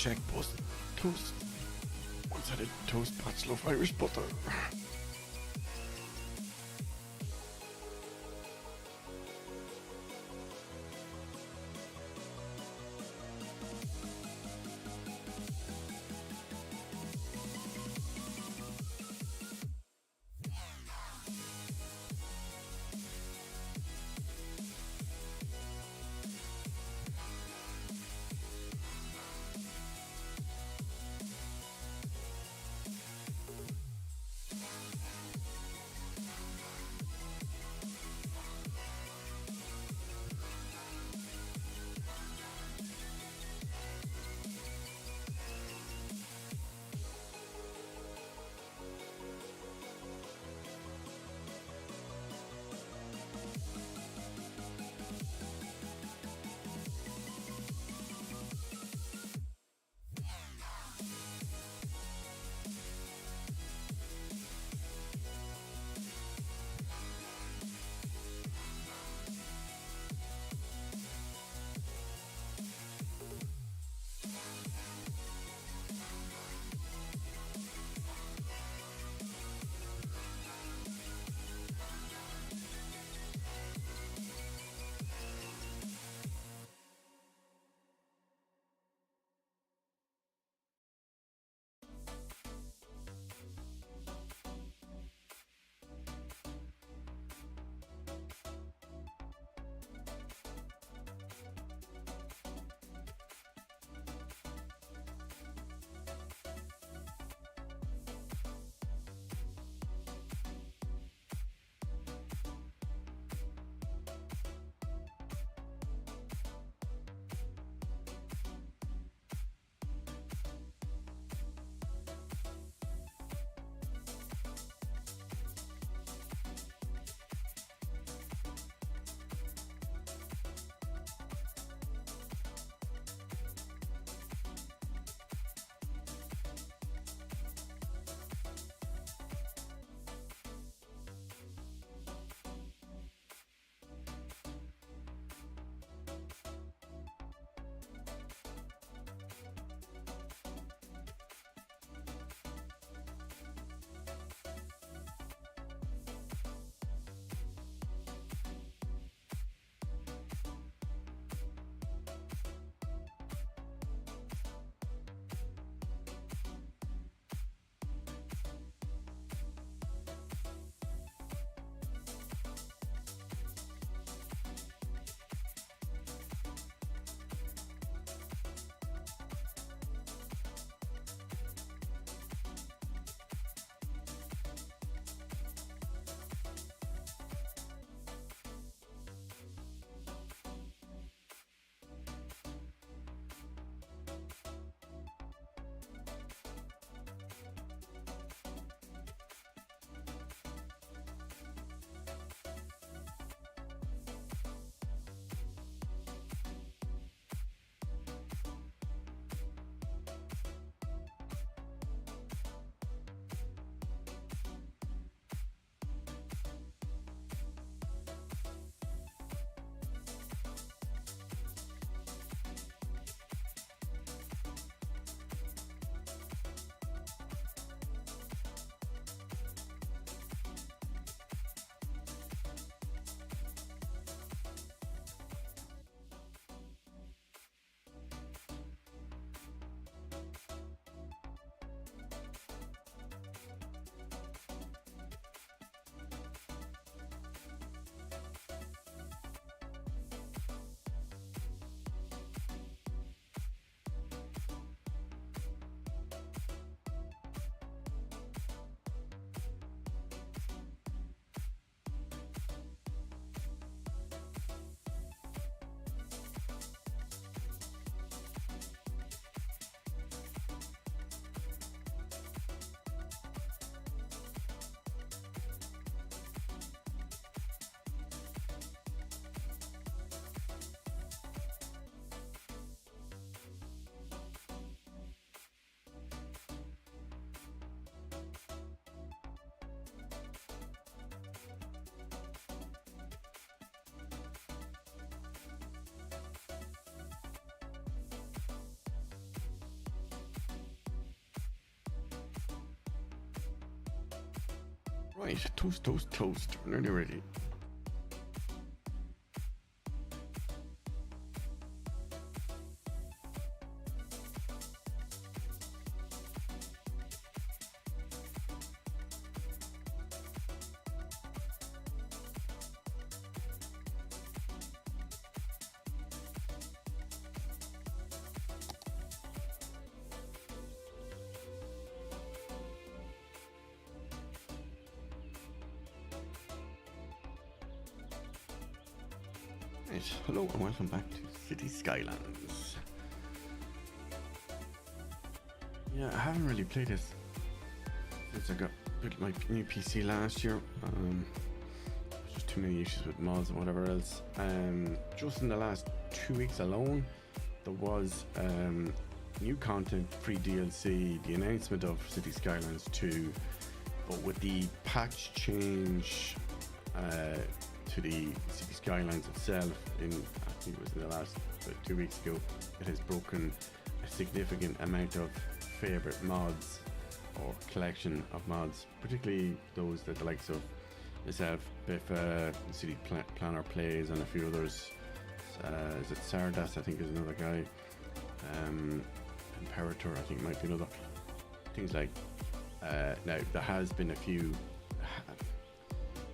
check post toast. One-sided toast, pots, loaf, Irish butter. Right, toast, toast, toast. We're nearly ready. Right, hello and welcome back to City Skylines. Yeah, I haven't really played this since I built my new PC last year. Just too many issues with mods and whatever else. Just in the last 2 weeks alone, there was new content, free DLC, the announcement of City Skylines 2, but with the patch change to the City Skylines itself, I think it was in the last 2 weeks ago, it has broken a significant amount of favourite mods or collection of mods, particularly those that the likes of myself, Biffa, City Planner Plays, and a few others. Is it Sardas? I think is another guy. Imperator, I think might be another. Things like now there has been a few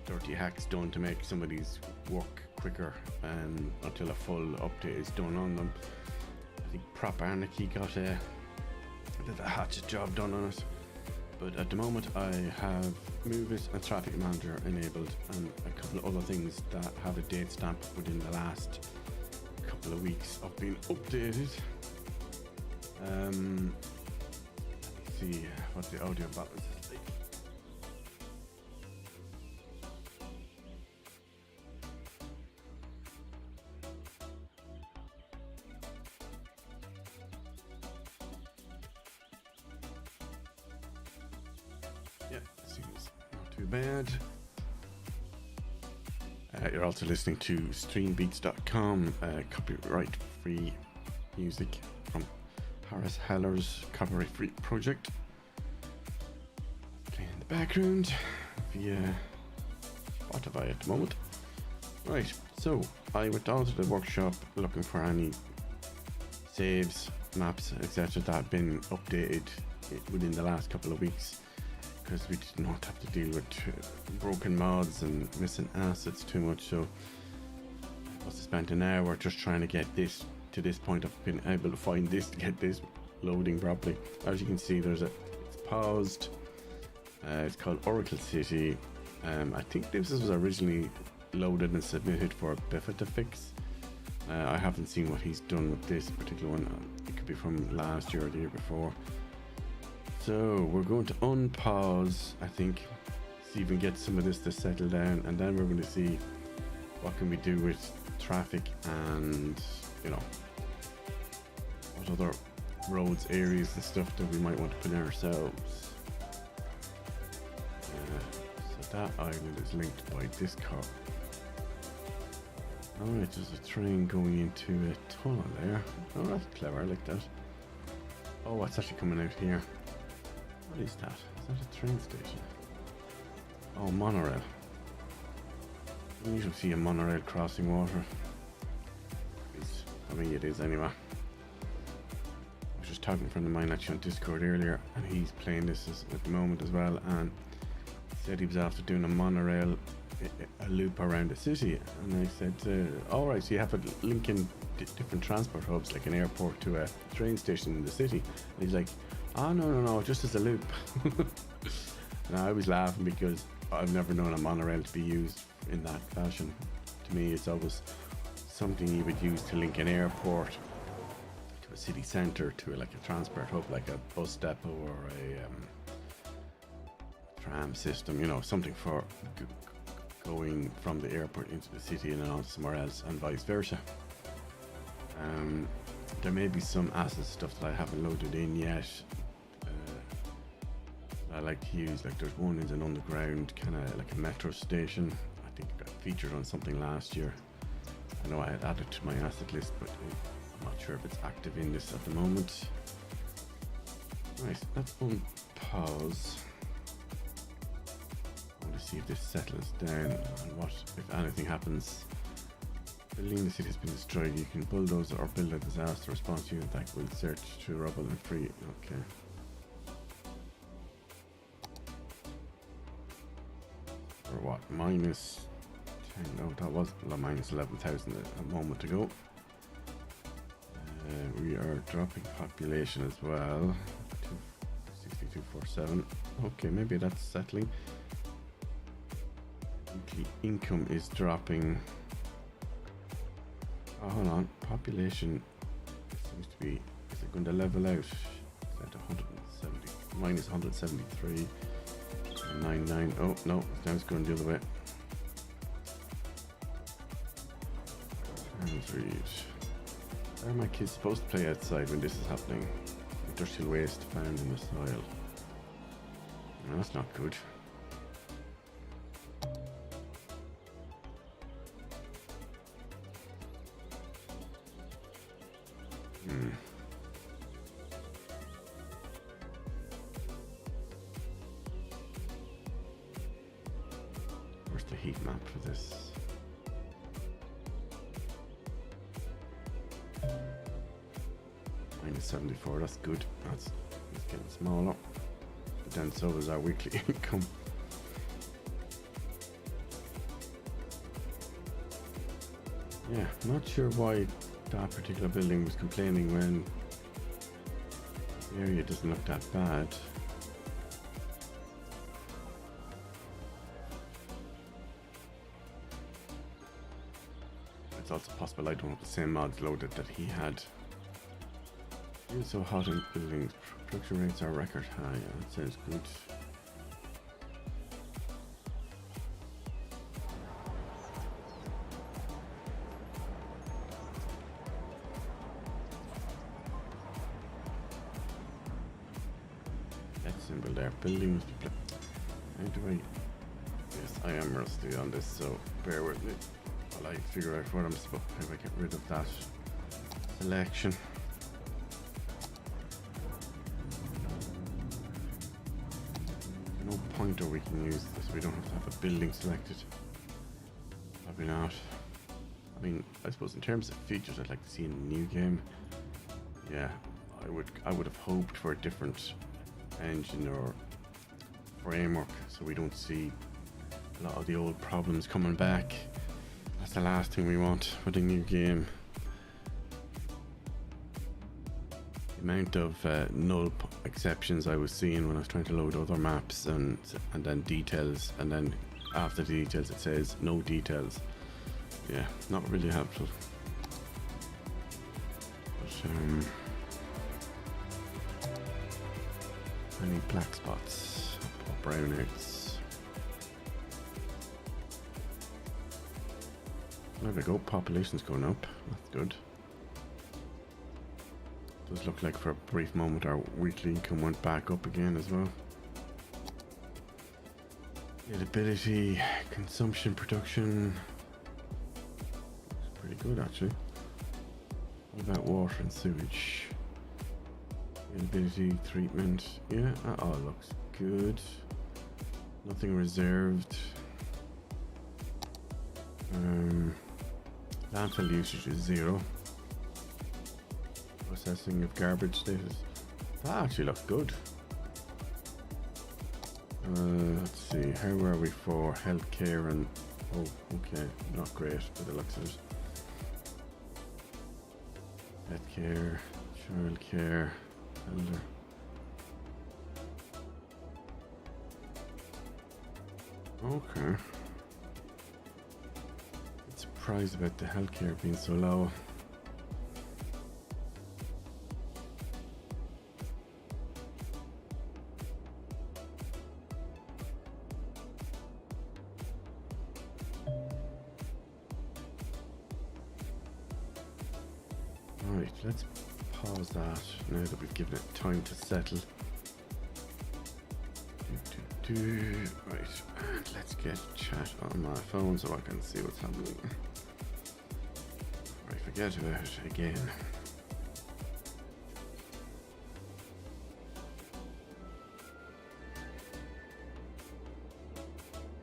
dirty hacks done to make some of these work quicker until a full update is done on them. I think Prop Anarchy got a hatchet job done on it, but at the moment I have Move It and Traffic Manager enabled, and a couple of other things that have a date stamp within the last couple of weeks of being updated. Let me see what the audio balance is like. Yeah, seems not too bad. You're also listening to streambeats.com, copyright free music from Harris Heller's copyright free project. Playing in the background via Spotify at the moment. Right, so I went down to the workshop looking for any saves, maps, etc. that have been updated within the last couple of weeks, because we did not have to deal with broken mods and missing assets too much. So I must have spent an hour just trying to get this to this point of being able to find this to get this loading properly. As you can see, it's paused. It's called Oracle City. I think this was originally loaded and submitted for Biffa to fix. I haven't seen what he's done with this particular one. It could be from last year or the year before. So we're going to unpause, I think, see if we can get some of this to settle down, and then we're going to see what can we do with traffic and, you know, what other roads, areas and stuff that we might want to put in ourselves. So that island is linked by this car. Alright, there's a train going into a tunnel there. Oh, that's clever, I like that. Oh, what's actually coming out here? What is that? Is that a train station? Oh, monorail. You usually see a monorail crossing water. I mean, it is anyway. I was just talking to a friend of mine actually on Discord earlier, and he's playing this at the moment as well, and he said he was after doing a monorail, a loop around the city, and I said, alright, so you have a link in different transport hubs, like an airport to a train station in the city. And he's like, oh no, just as a loop. And I was laughing because I've never known a monorail to be used in that fashion. To me, it's always something you would use to link an airport to a city centre, to like a transport hub, like a bus depot or a tram system, you know, something for going from the airport into the city and then on to somewhere else, and vice versa. There may be some asset stuff that I haven't loaded in yet. I like to use, like there's one in an underground kind of like a metro station. I think it got featured on something last year. I know I had added to my asset list, but I'm not sure if it's active in this at the moment. Right, let's unpause. I want to see if this settles down and what, if anything happens. Building the city has been destroyed. You can bulldoze or build a disaster response unit that will search through rubble and free. Okay. Or what? Minus 10. No, that was minus 11,000 a moment ago. We are dropping population as well. 6247. Okay, maybe that's settling. Weekly income is dropping. Oh, hold on. Population seems to be. Is it going to level out? Is that 170? Minus 173. 99. Oh no, now it's going the other way. Terms read. Where are my kids supposed to play outside when this is happening? Industrial waste found in the soil. No, that's not good. Where's the heat map for this? Minus 74, that's good. It's getting smaller. But then so is our weekly income. Yeah, not sure why that particular building was complaining when the area doesn't look that bad. It's also possible I don't have the same mods loaded that he had. It's so hot in buildings. Production rates are record high. Yeah, that sounds good. That symbol there. Buildings. How do I? Yes, I am rusty on this, so bear with me while I figure out what I'm supposed to. How do I get rid of that selection? No pointer we can use this. We don't have to have a building selected. Probably not. I mean, I suppose in terms of features I'd like to see in a new game, yeah, I would have hoped for a different engine or framework so we don't see a lot of the old problems coming back. That's the last thing we want with a new game. The amount of null exceptions I was seeing when I was trying to load other maps and then details, and then after the details it says no details. Yeah, not really helpful. But, any black spots or brownouts? There we go, population's going up. That's good. Does look like for a brief moment our weekly income went back up again as well. Availability, consumption, production. Looks pretty good actually. What about water and sewage? Availability, treatment. Yeah, that all looks good. Nothing reserved. Landfill usage is 0. Processing of garbage status. That actually looks good. Let's see, how are we for healthcare and oh, okay, not great by the looks of it. Healthcare, childcare, elder. Okay. I'm surprised about the healthcare being so low. Right, let's pause that now that we've given it time to settle. Right, and let's get chat on my phone so I can see what's happening. I forget about it again.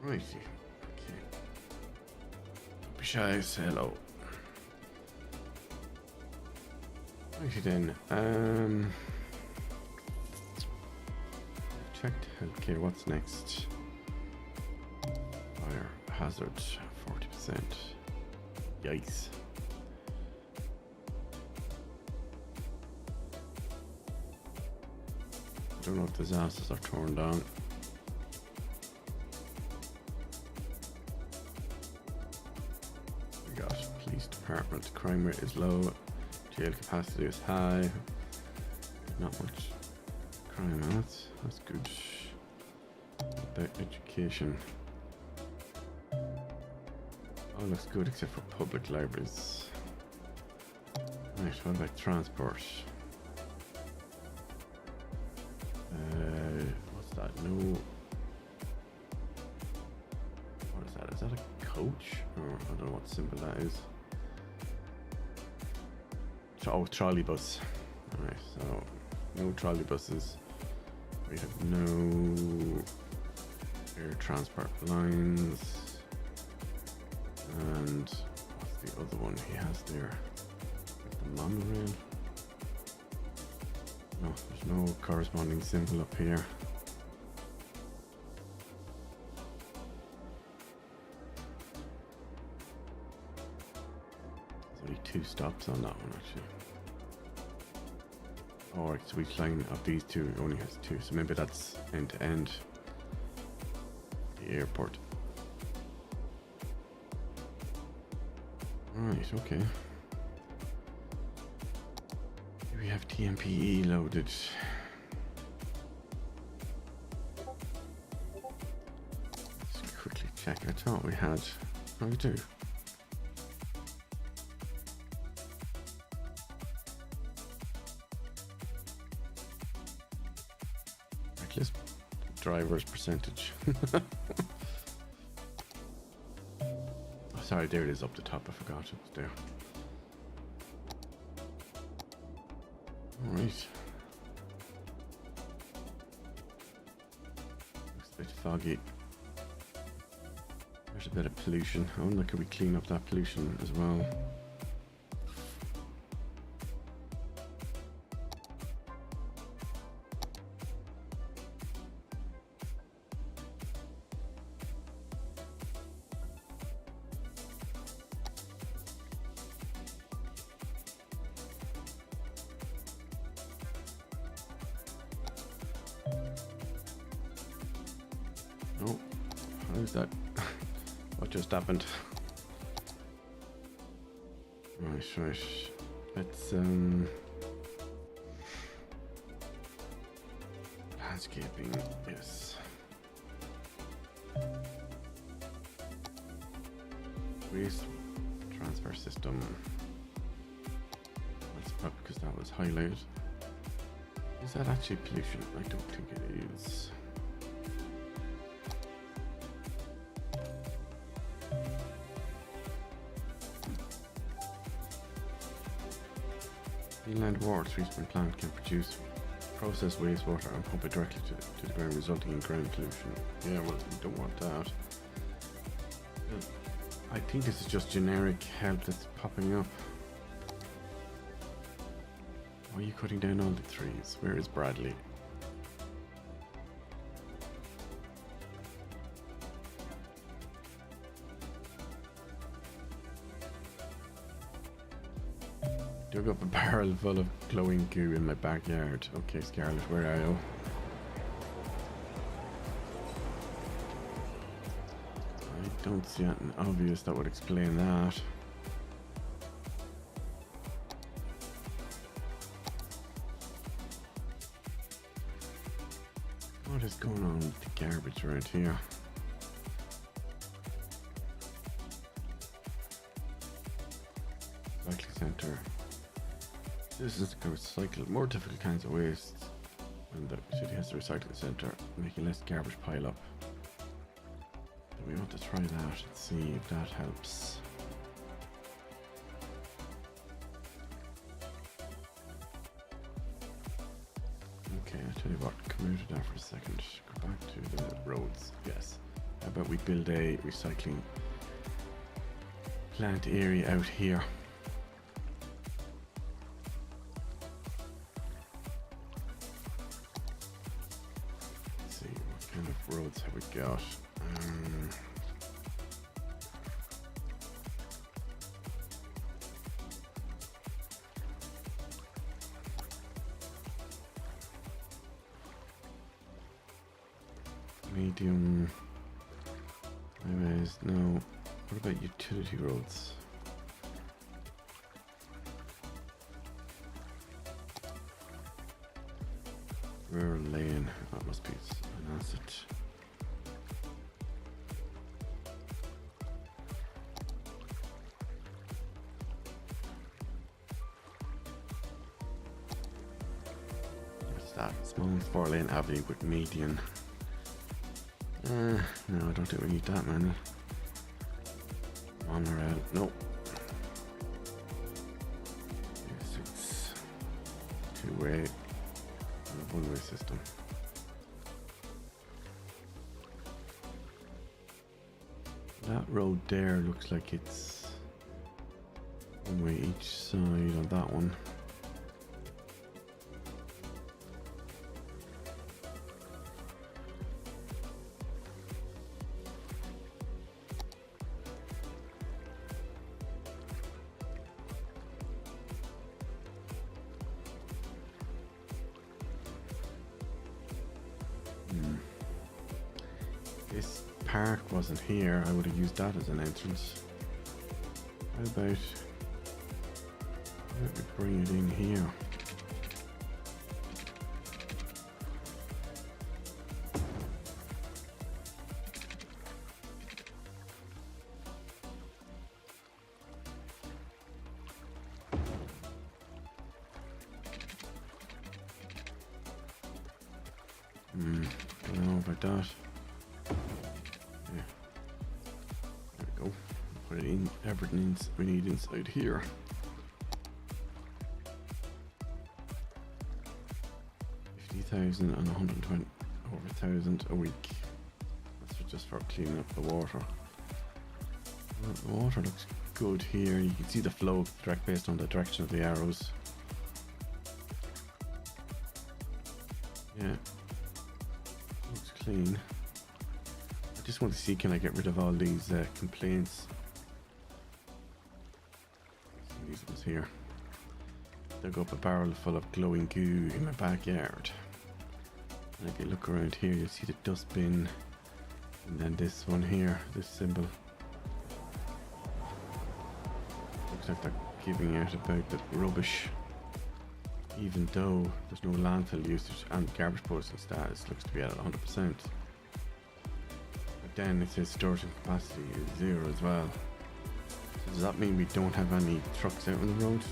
Righty. Okay. Don't be shy, say hello. Righty then. Checked healthcare. What's next? Fire hazard 40%. Yikes. I don't know if disasters are torn down. We got police department. Crime rate is low. Jail capacity is high. Not much crime. That's good. The education. All looks good except for public libraries. Right, what about transport? What's that? No. What is that? Is that a coach? Or I don't know what symbol that is. Oh, trolley bus. Alright, so no trolley buses. We have no air transport lines. And what's the other one he has there? The monorail. No, there's no corresponding symbol up here. There's only 2 stops on that one actually. Alright, so each line of these 2 only has 2, so maybe that's end to end. The airport. Alright, okay. We have TMPE loaded. Let's quickly check. I thought we had. Oh, we do. Reckless driver's percentage. Sorry, there it is up the top. I forgot it was there. Alright. Looks a bit foggy. There's a bit of pollution. I wonder, could we clean up that pollution as well? Oh, how's that? What just happened? Right. Let's landscaping, yes. Waste transfer system. That's probably because that was highlighted. Is that actually pollution? I don't think it is. Inland water treatment plant can produce processed wastewater and pump it directly to the ground, resulting in ground pollution. Yeah, well, we don't want that. I think this is just generic help that's popping up. Why are you cutting down all the trees? Where is Bradley? Dug up a barrel full of glowing goo in my backyard. Okay, Scarlett, where are you? I don't see anything obvious that would explain that. What is going on with the garbage right here? Recycling centre. Citizens can recycle more difficult kinds of waste when the city has a recycling centre, making less garbage pile up. So we want to try that and see if that helps. Okay, I tell you what, come out of that for a second. Go back to the roads. Yes, How about we build a recycling plant area out here? Let's see, what kind of roads have we got? Medium highways, no. What about utility roads? Rural lane, that must be an asset. What's that? Small 4-lane avenue with median. No, I don't think we need that, man. Monorail, nope. Yes, it's two-way, one-way system. That road there looks like it's one way each side on that one. This park wasn't here, I would have used that as an entrance. How about let me bring it in here? Don't know about that. Yeah. There we go. Put it in, everything we need inside here. $50,000 and 120 over 1,000 a week. That's just for cleaning up the water. Well, the water looks good here. You can see the flow direct based on the direction of the arrows. Yeah. Looks clean. I just want to see, can I get rid of all these complaints? See these ones here. Dug up a barrel full of glowing goo in my backyard. And if you look around here, you'll see the dustbin, and then this one here, this symbol. Looks like they're giving out about the rubbish, even though there's no landfill usage and garbage processing status looks to be at 100%. But then it says storage capacity is 0 as well. So does that mean we don't have any trucks out on the road?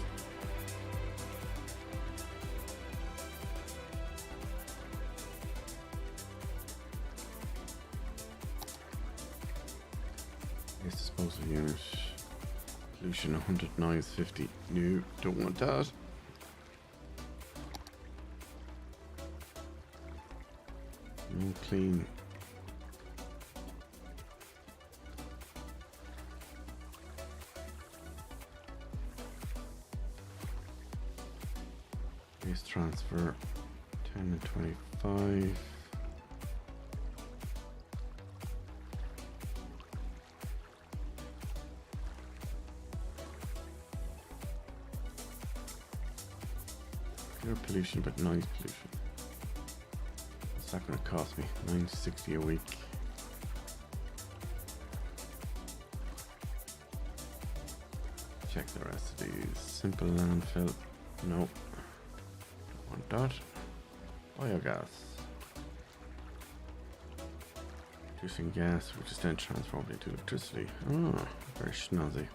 Yes, disposal unit. Pollution 100 noise 50. No, don't want that. No clean. Waste transfer 10 and 25. Pure pollution, but noise pollution. What's that going to cost me? $9.60 a week. Check the rest of these. Simple landfill. Nope. Want that. Biogas. Producing gas, which is then transformed into electricity. Oh, very schnazzy.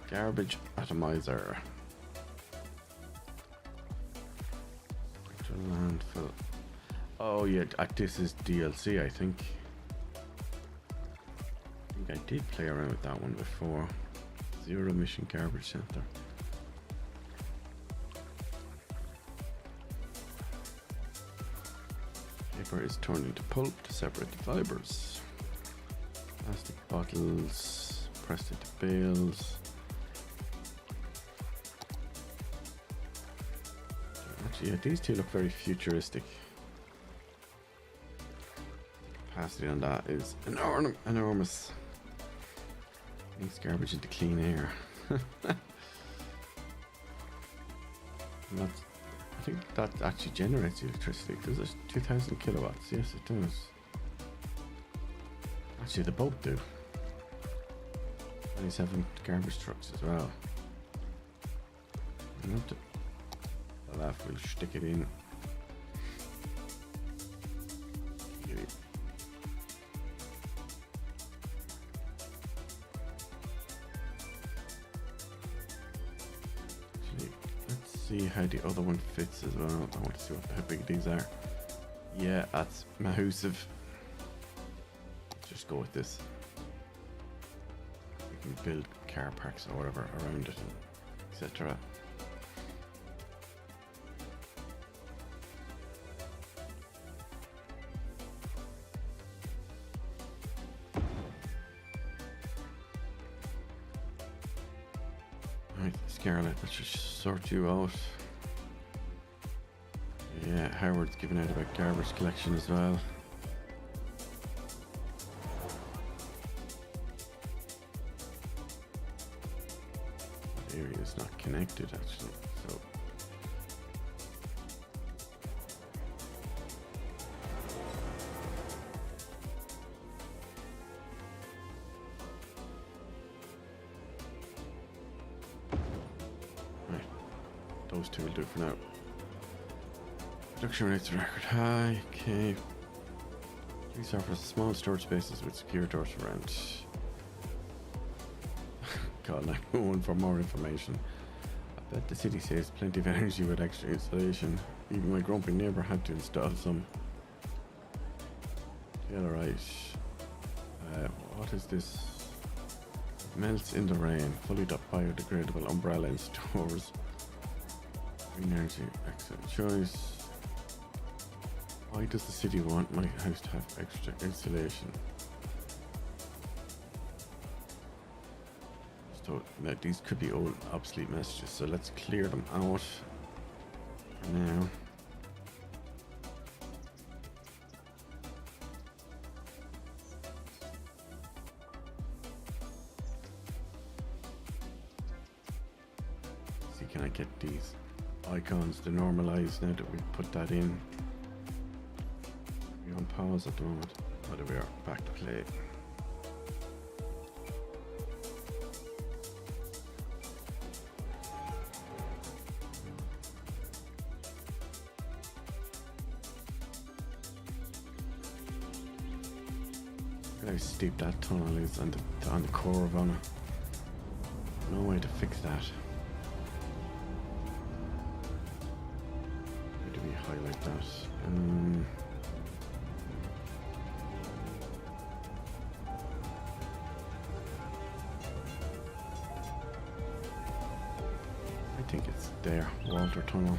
Garbage atomizer. Landfill. Oh yeah, this is DLC, I think. I did play around with that one before. Zero emission garbage center. Paper is turned into pulp to separate the fibers. Plastic bottles, pressed into bales. Actually, yeah, these two look very futuristic. Capacity on that is enormous. Makes garbage into clean air. I think that actually generates electricity. Does it? 2000 kilowatts. Yes, it does. Actually, they both do. 27 garbage trucks as well. We'll stick it in. See how the other one fits as well. I want to see how big these are. Yeah, that's massive. Let's just go with this. We can build car parks or whatever around it, etc. Right, Scarlet, let's just sort you out. Yeah, Howard's giving out about garbage collection as well. The area is not connected actually, so right, those two will do for now. Production rates are record high. Okay. These offers small storage spaces with secure doors around. Call 911 for more information. I bet the city saves plenty of energy with extra installation. Even my grumpy neighbour had to install some. Yeah, alright. What is this? Melts in the rain. Fully biodegradable umbrella in stores. Green energy. Excellent choice. Why does the city want my house to have extra insulation? So now these could be old obsolete messages, so let's clear them out for now. See, can I get these icons to normalize now that we've put that in? On pause at the moment. Oh, there we are, back to play. Look how steep that tunnel is on the core of Anna. No way to fix that. How do we highlight that? I think it's there, Walter Tunnel.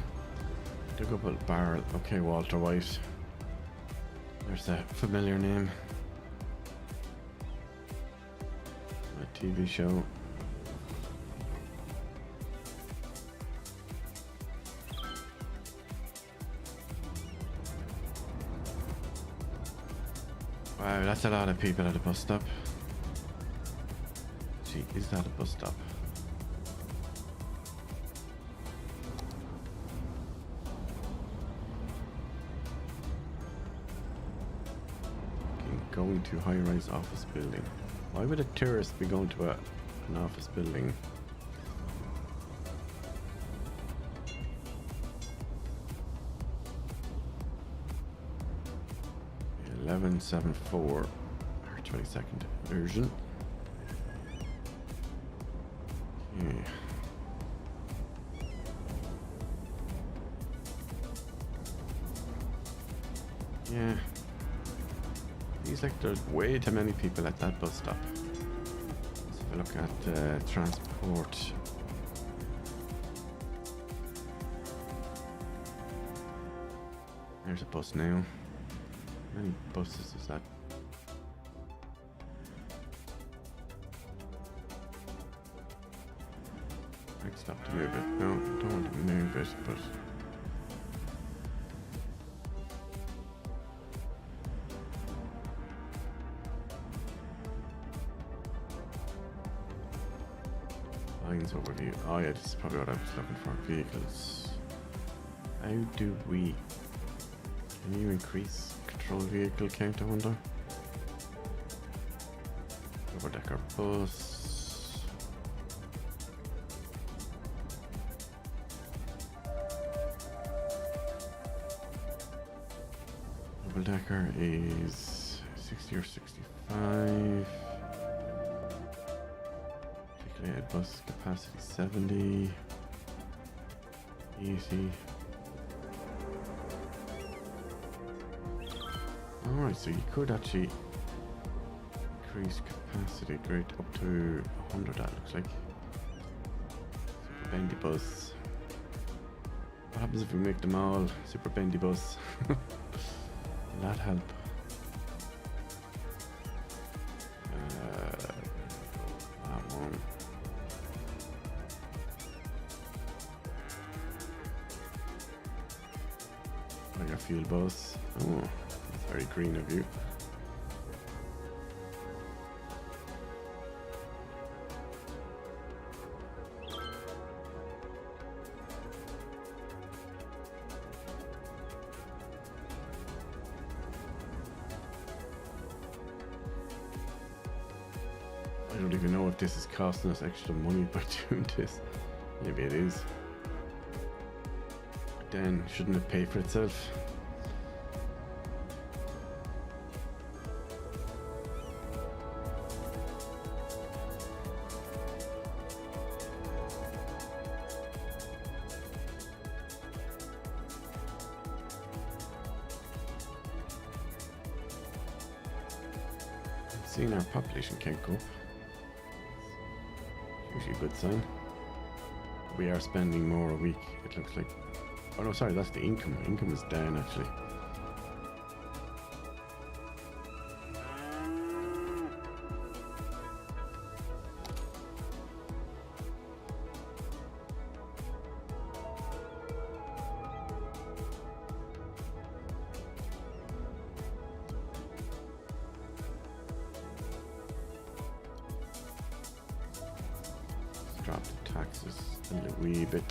Dig up a barrel. Okay, Walter White. There's a familiar name. A TV show. Wow, that's a lot of people at a bus stop. Gee, is that a bus stop? Going to high-rise office building. Why would a tourist be going to an office building? 11.74 or 22nd version. Okay. Yeah. Seems like there's way too many people at that bus stop. Let's have a look at transport. There's a bus now. How many buses is that? Next up to move it. No, don't want to move it, but lines overview. Oh yeah, this is probably what I was looking for. Vehicles. How do we? Can you increase control vehicle count? I wonder. Double-decker bus. Double-decker is 60 or 65. Articulated bus capacity 70. Easy. Alright, so you could actually increase capacity grade up to 100, that looks like. Super bendy bus. What happens if we make them all super bendy bus? Will that help? That one. Like a fuel bus. Oh, that's very green of you. I don't even know if this is costing us extra money by doing this. Maybe it is. But then, shouldn't it pay for itself? Seeing our population can't go up. Usually a good sign. We are spending more a week, it looks like. Oh no, sorry, that's the income. Income is down actually. Drop the taxes a wee bit.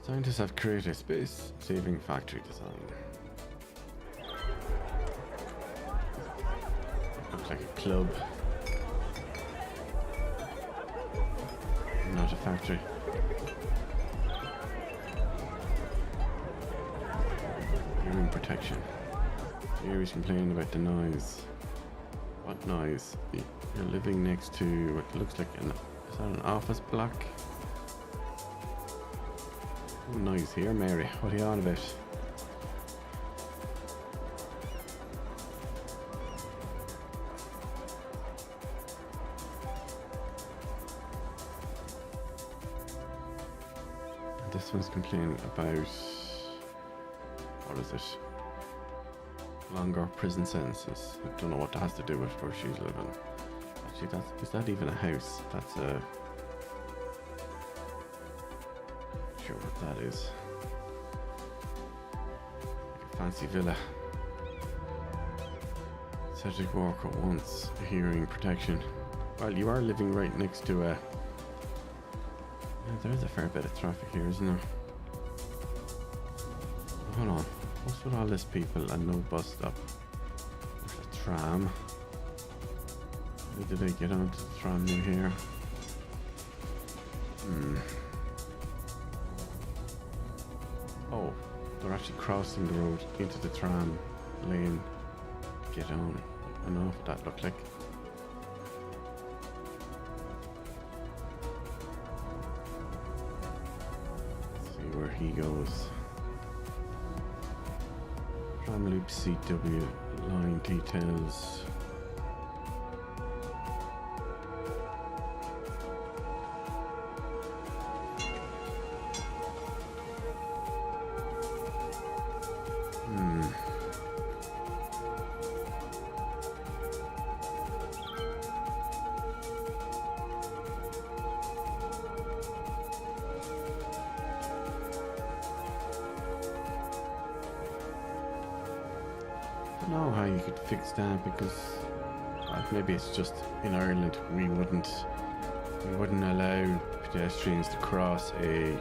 Scientists have created a space-saving factory design. Looks like a club. Not a factory. Hearing protection. Here he's complaining about the noise. What noise? You're living next to what looks like is that an office block? What noise here, Mary? What are you on about? This one's complaining about, what is it? Longer prison sentences. I don't know what that has to do with where she's living. Actually, is that even a house? That's a... Not sure what that is. Like a fancy villa. Subject worker wants hearing protection. Well, you are living right next to a... There is a fair bit of traffic here, isn't there? Hold on. What's with all this people and no bus stop? There's a tram. How did I get onto the tram near here? Oh, they're actually crossing the road into the tram lane. Get on. I know what that looked like. Where he goes. Tram loop CW line details. don't know how you could fix that because maybe it's just in Ireland we wouldn't allow pedestrians to cross a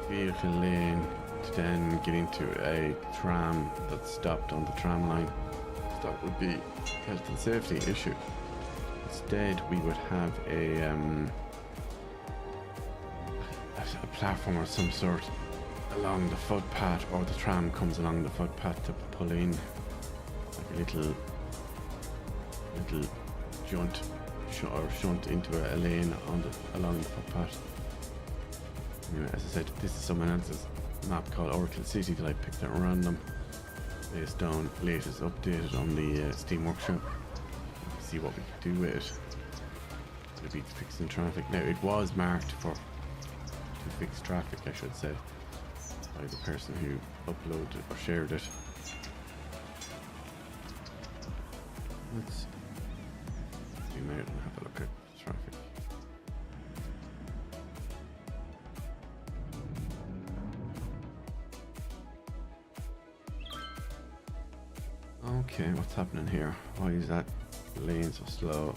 vehicle lane to then get into a tram that's stopped on the tram line. So that would be a health and safety issue. Instead, we would have a platform of some sort along the footpath, or the tram comes along the footpath to pull in, like a little shunt into a lane along the footpath. Anyway, as I said, this is someone else's map called Oracle City that I picked at random based on latest updated on the Steam Workshop. See what we can do with it. It'll be fixing traffic. Now it was marked to fix traffic, I should say, by the person who uploaded or shared it. Let's zoom out and have a look at traffic. Okay, what's happening here? Why is that lane so slow?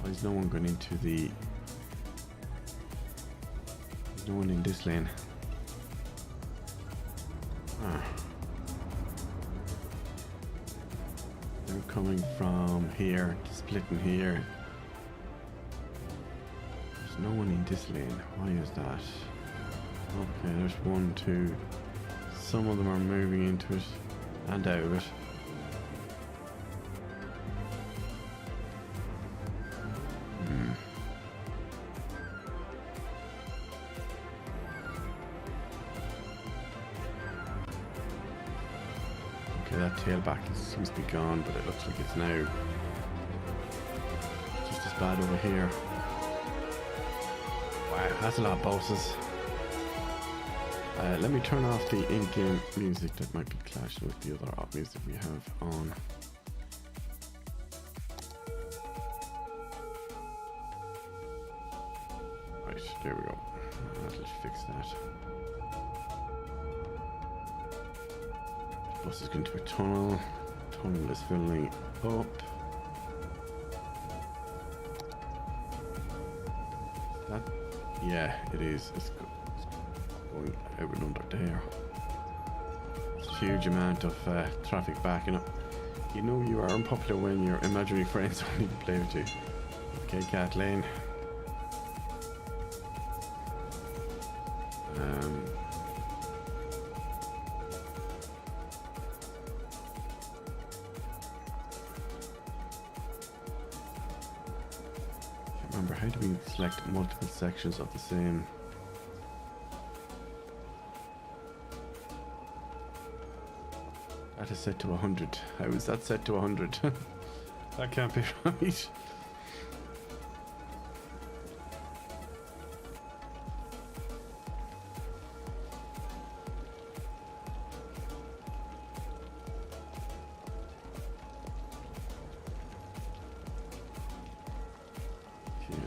Why is no one going into the... There's no one in this lane. They're coming from here, splitting here. There's no one in this lane. Why is that? Okay, there's 1, 2. Some of them are moving into it and out of it. That tailback seems to be gone, but it looks like it's now just as bad over here. Wow, that's a lot of bosses. Let me turn off the in-game music that might be clashing with the other music we have on. Right, there we go. Let's fix that. Bus is going to a tunnel. Tunnel is filling up. That, yeah, it is. It's going out and under there. It's a huge amount of traffic backing up. You know you are unpopular when your imaginary friends only to play with you. Okay, Kathleen. Remember, how do we select multiple sections of the same? That is set to 100. How is that set to 100? That can't be right.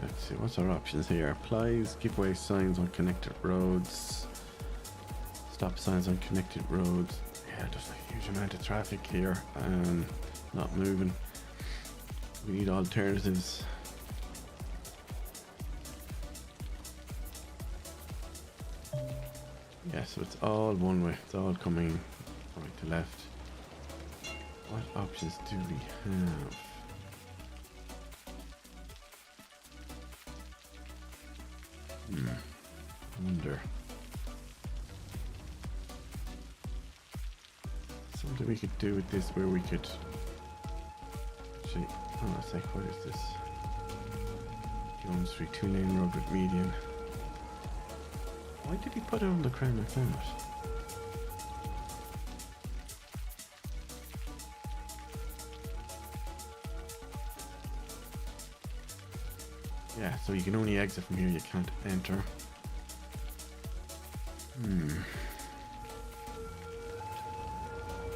Let's see, what's our options here? Applies, give way signs on connected roads, stop signs on connected roads. Yeah, there's a huge amount of traffic here and not moving. We need alternatives. Yeah, so it's all one way. It's all coming right to left. What options do we have? I wonder. Something we could do with this where we could actually, hold on a sec, what is this? Jones Street 2-lane road with median. Why did he put it on the crown like that? Yeah, so you can only exit from here, you can't enter.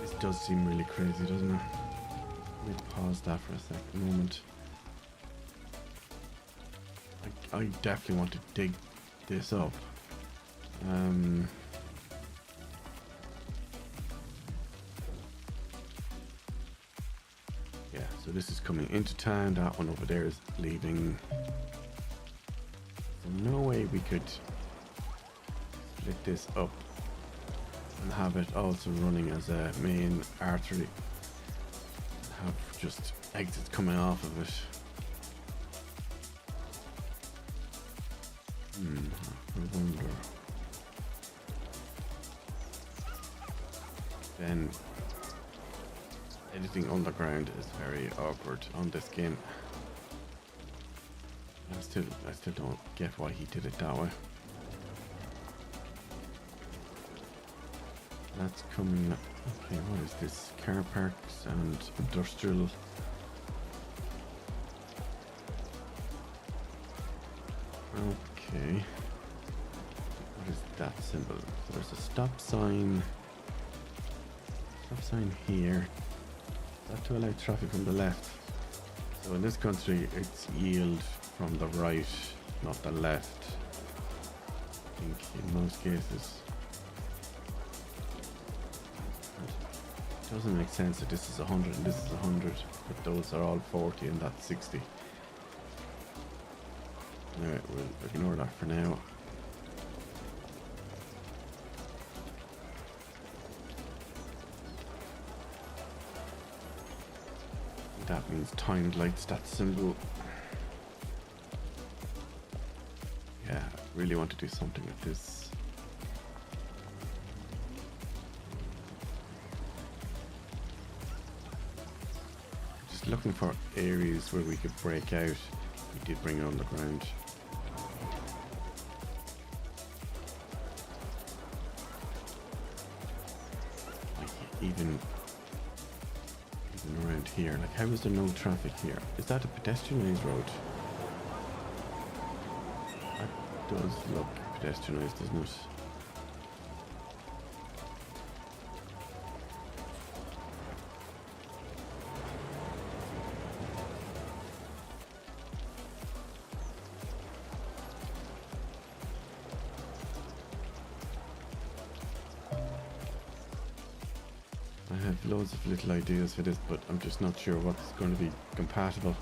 This does seem really crazy, doesn't it? Let me pause that for a moment. I definitely want to dig this up. So this is coming into town, that one over there is leaving. So no way we could split this up and have it also running as a main artery. Have just exits coming off of it. I wonder. Then anything underground is very awkward on this game. I still don't get why he did it that way. That's coming. Okay, what is this? Car parks and industrial. Okay. What is that symbol? So there's a stop sign. Stop sign here. Is that to allow traffic from the left? So in this country, it's yield from the right, not the left. I think in most cases. It doesn't make sense that this is 100 and this is 100, but those are all 40 and that's 60. Alright, we'll ignore that for now. That means timed lights, that symbol. Yeah, I really want to do something with this. Just looking for areas where we could break out. We did bring it underground. Like even around here, like how is there no traffic here? Is that a pedestrianised road? That does look pedestrianised, doesn't it? I have loads of little ideas for this, but I'm just not sure what's going to be compatible.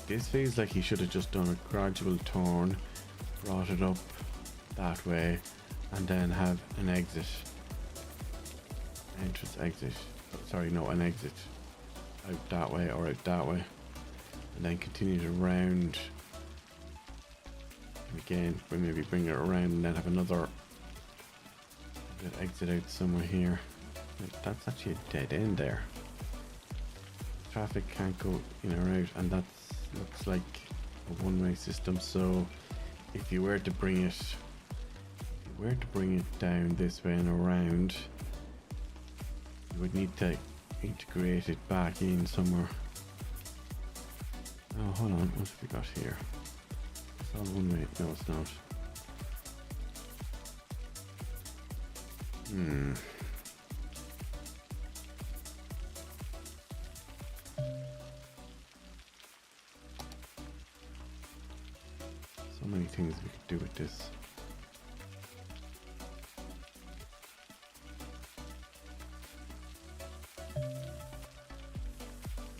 This feels like he should have just done a gradual turn, brought it up that way, and then have an exit. Entrance, exit. Oh, sorry, no, an exit. Out that way or out that way. And then continue to round. Again, we maybe bring it around and then have another exit out somewhere here. That's actually a dead end there. Traffic can't go in or out, and that looks like a one-way system. So if you were to bring it down this way and around, you would need to integrate it back in somewhere. Oh, hold on, what have we got here? It's all one way. No, it's not. So many things we could do with this.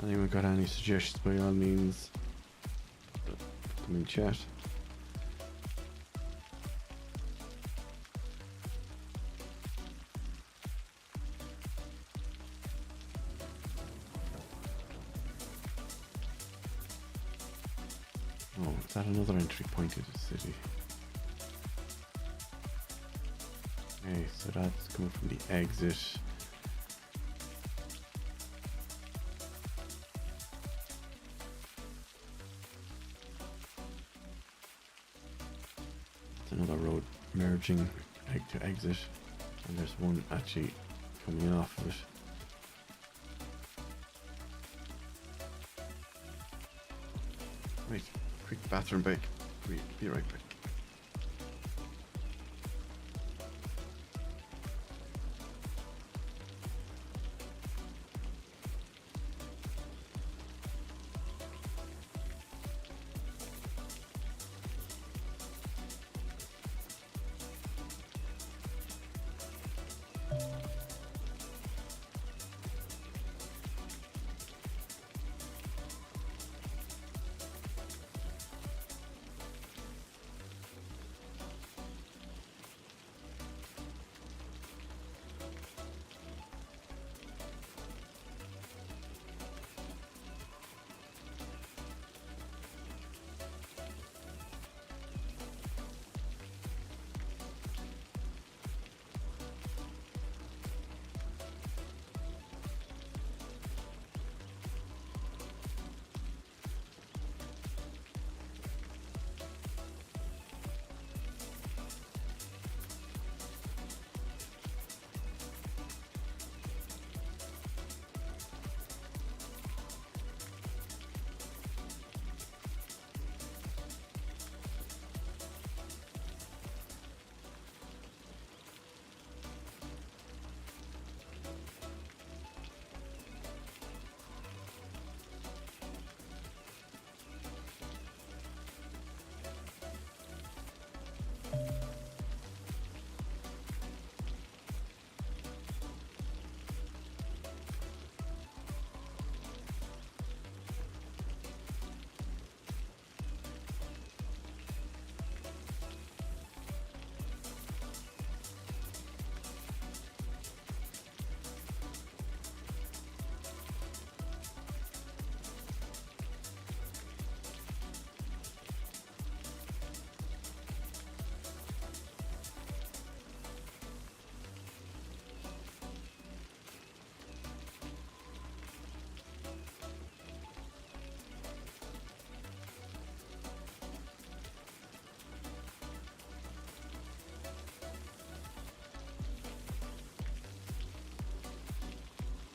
Anyone got any suggestions, by all means, put them in chat. Oh, is that another entry point to the city? Okay, so that's coming from the exit. It's another road merging to exit, and there's one actually coming off of it. Right. Quick bathroom break. We'll be right back.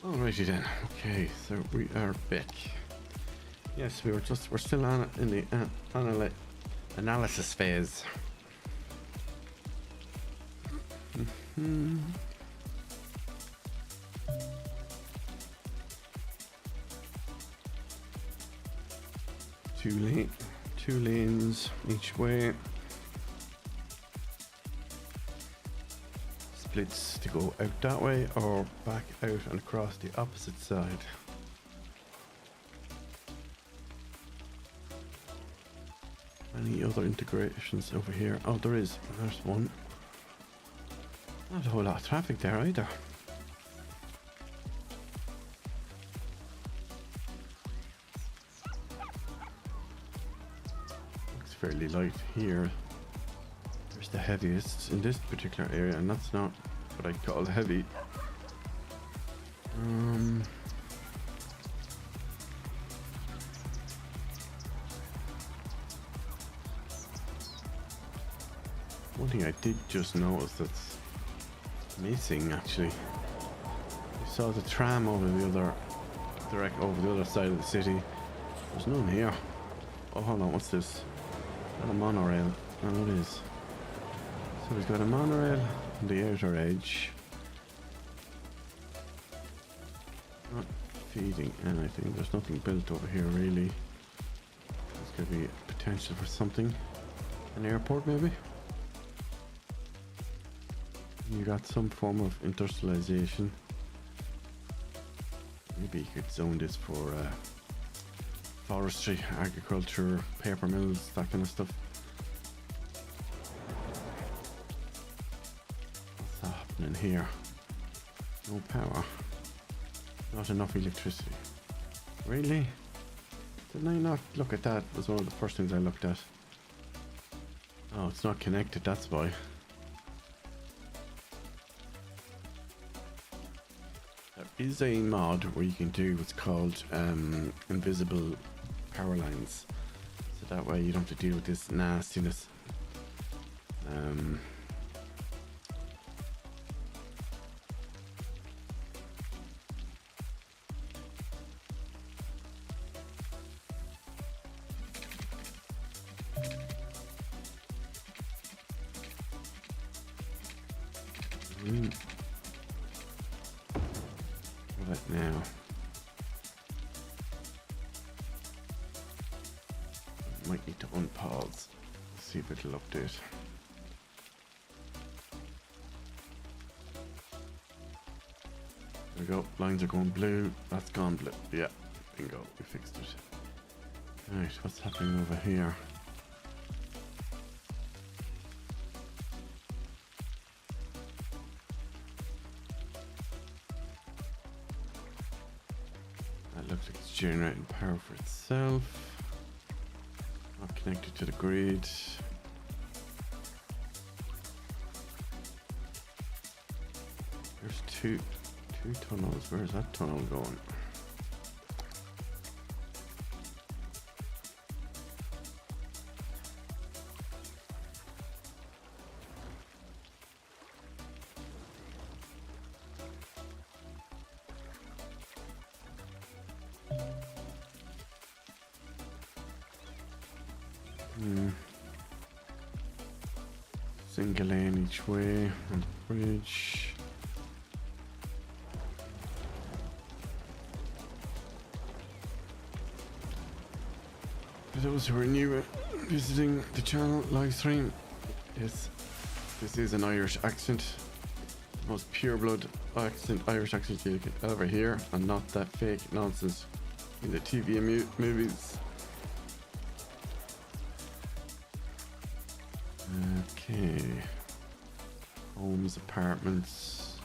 Alrighty then. Okay, so we are back. Yes, we're still on in the analysis phase. Two lanes each way. Splits to go out that way or back out and across the opposite side. Any other integrations over here? Oh, there is. There's one. Not a whole lot of traffic there either. Looks fairly light here. There's the heaviest in this particular area, and that's not what I call heavy. One thing I did just notice that's missing actually. I saw the tram over the other side of the city. There's none here. Oh, hold on, what's this? Is that a monorail? Oh, it is. So we've got a monorail on the outer edge. Not feeding anything. There's nothing built over here really. There's going to be potential for something. An airport maybe? You got some form of industrialization. Maybe you could zone this for forestry, agriculture, paper mills, that kind of stuff. What's happening here? No power. Not enough electricity. Really? Didn't I not look at that? It was one of the first things I looked at. Oh, it's not connected, that's why. There is a mod where you can do what's called invisible power lines, so that way you don't have to deal with this nastiness. Now might need to unpause, see if it'll update. There we go, lines are going blue, that's gone blue. Yeah, bingo, we fixed it. Alright, what's happening over here? Looks like it's generating power for itself. Not connected to the grid. There's two tunnels. Where's that tunnel going? Single lane each way on the bridge. For those who are new visiting the channel live stream, yes, this is an Irish accent, the most pure blood accent, Irish accent you can ever hear, and not that fake nonsense in the TV and movies. Okay, homes, apartments,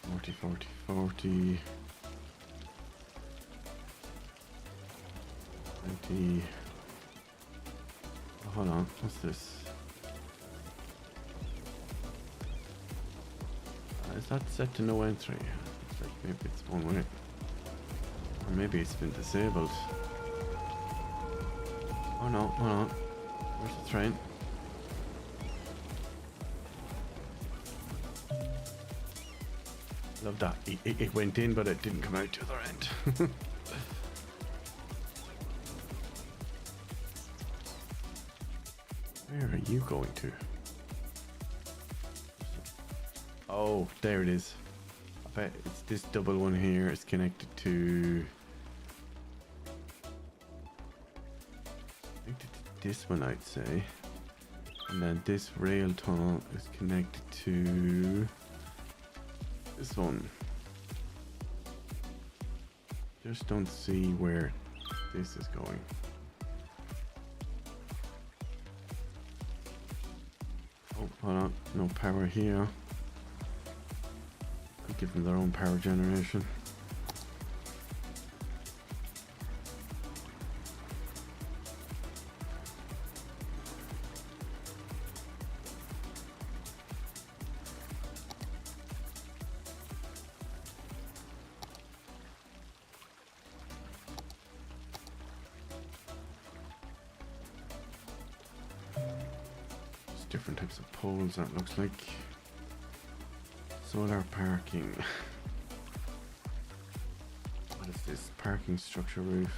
40, 40, 40, 20, oh, hold on, what's this? Is that set to no entry? Looks like maybe it's one way, or maybe it's been disabled. Oh no, hold on. Where's the train? Love that. It went in, but it didn't come out the other end. Where are you going to? Oh, there it is. I bet it's this double one here. It's connected to this one, I'd say. And then this rail tunnel is connected to this one. Just don't see where this is going. Oh, hold on. No power here. Could give them their own power generation. Different types of poles, that looks like. Solar parking. What is this? Parking structure roof.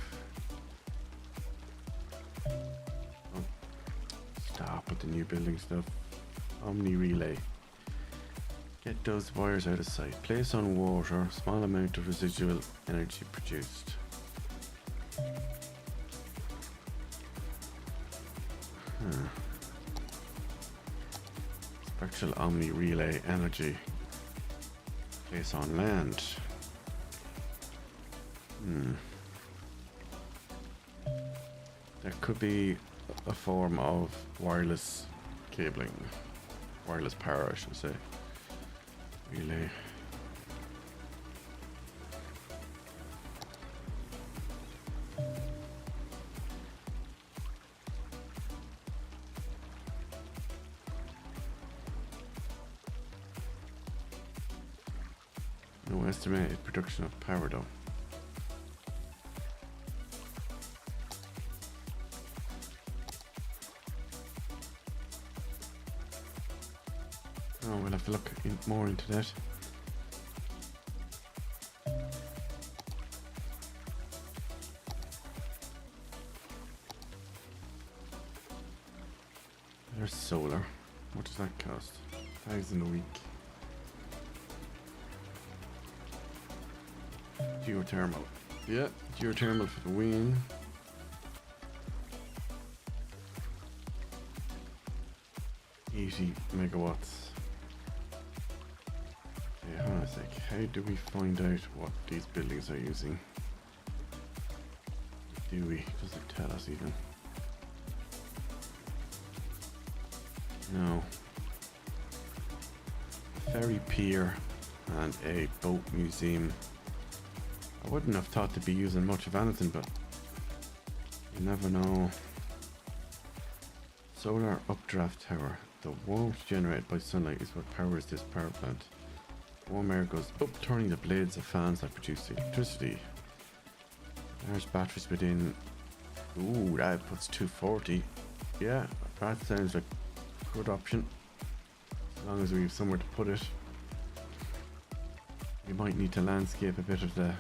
Oh, stop with the new building stuff. Omni relay. Get those wires out of sight. Place on water. Small amount of residual energy produced. Spectral Omni relay energy. Place on land. There could be a form of wireless cabling. Wireless power, I should say. Relay. No estimated production of power though. Oh, we'll have to look more into that. There's solar. What does that cost? 1,000 a week. Geothermal. Yeah, geothermal for the win. megawatts. Okay, hold on a sec. How do we find out what these buildings are using? Do we? Does it tell us even? No. Ferry pier and a boat museum. I wouldn't have thought to be using much of anything, but you never know. Solar updraft tower. The warmth generated by sunlight is what powers this power plant. Warm air goes up, turning the blades of fans that produce electricity. There's batteries within. Ooh, that puts 240. Yeah, that sounds like a good option. As long as we have somewhere to put it. We might need to landscape a bit of the...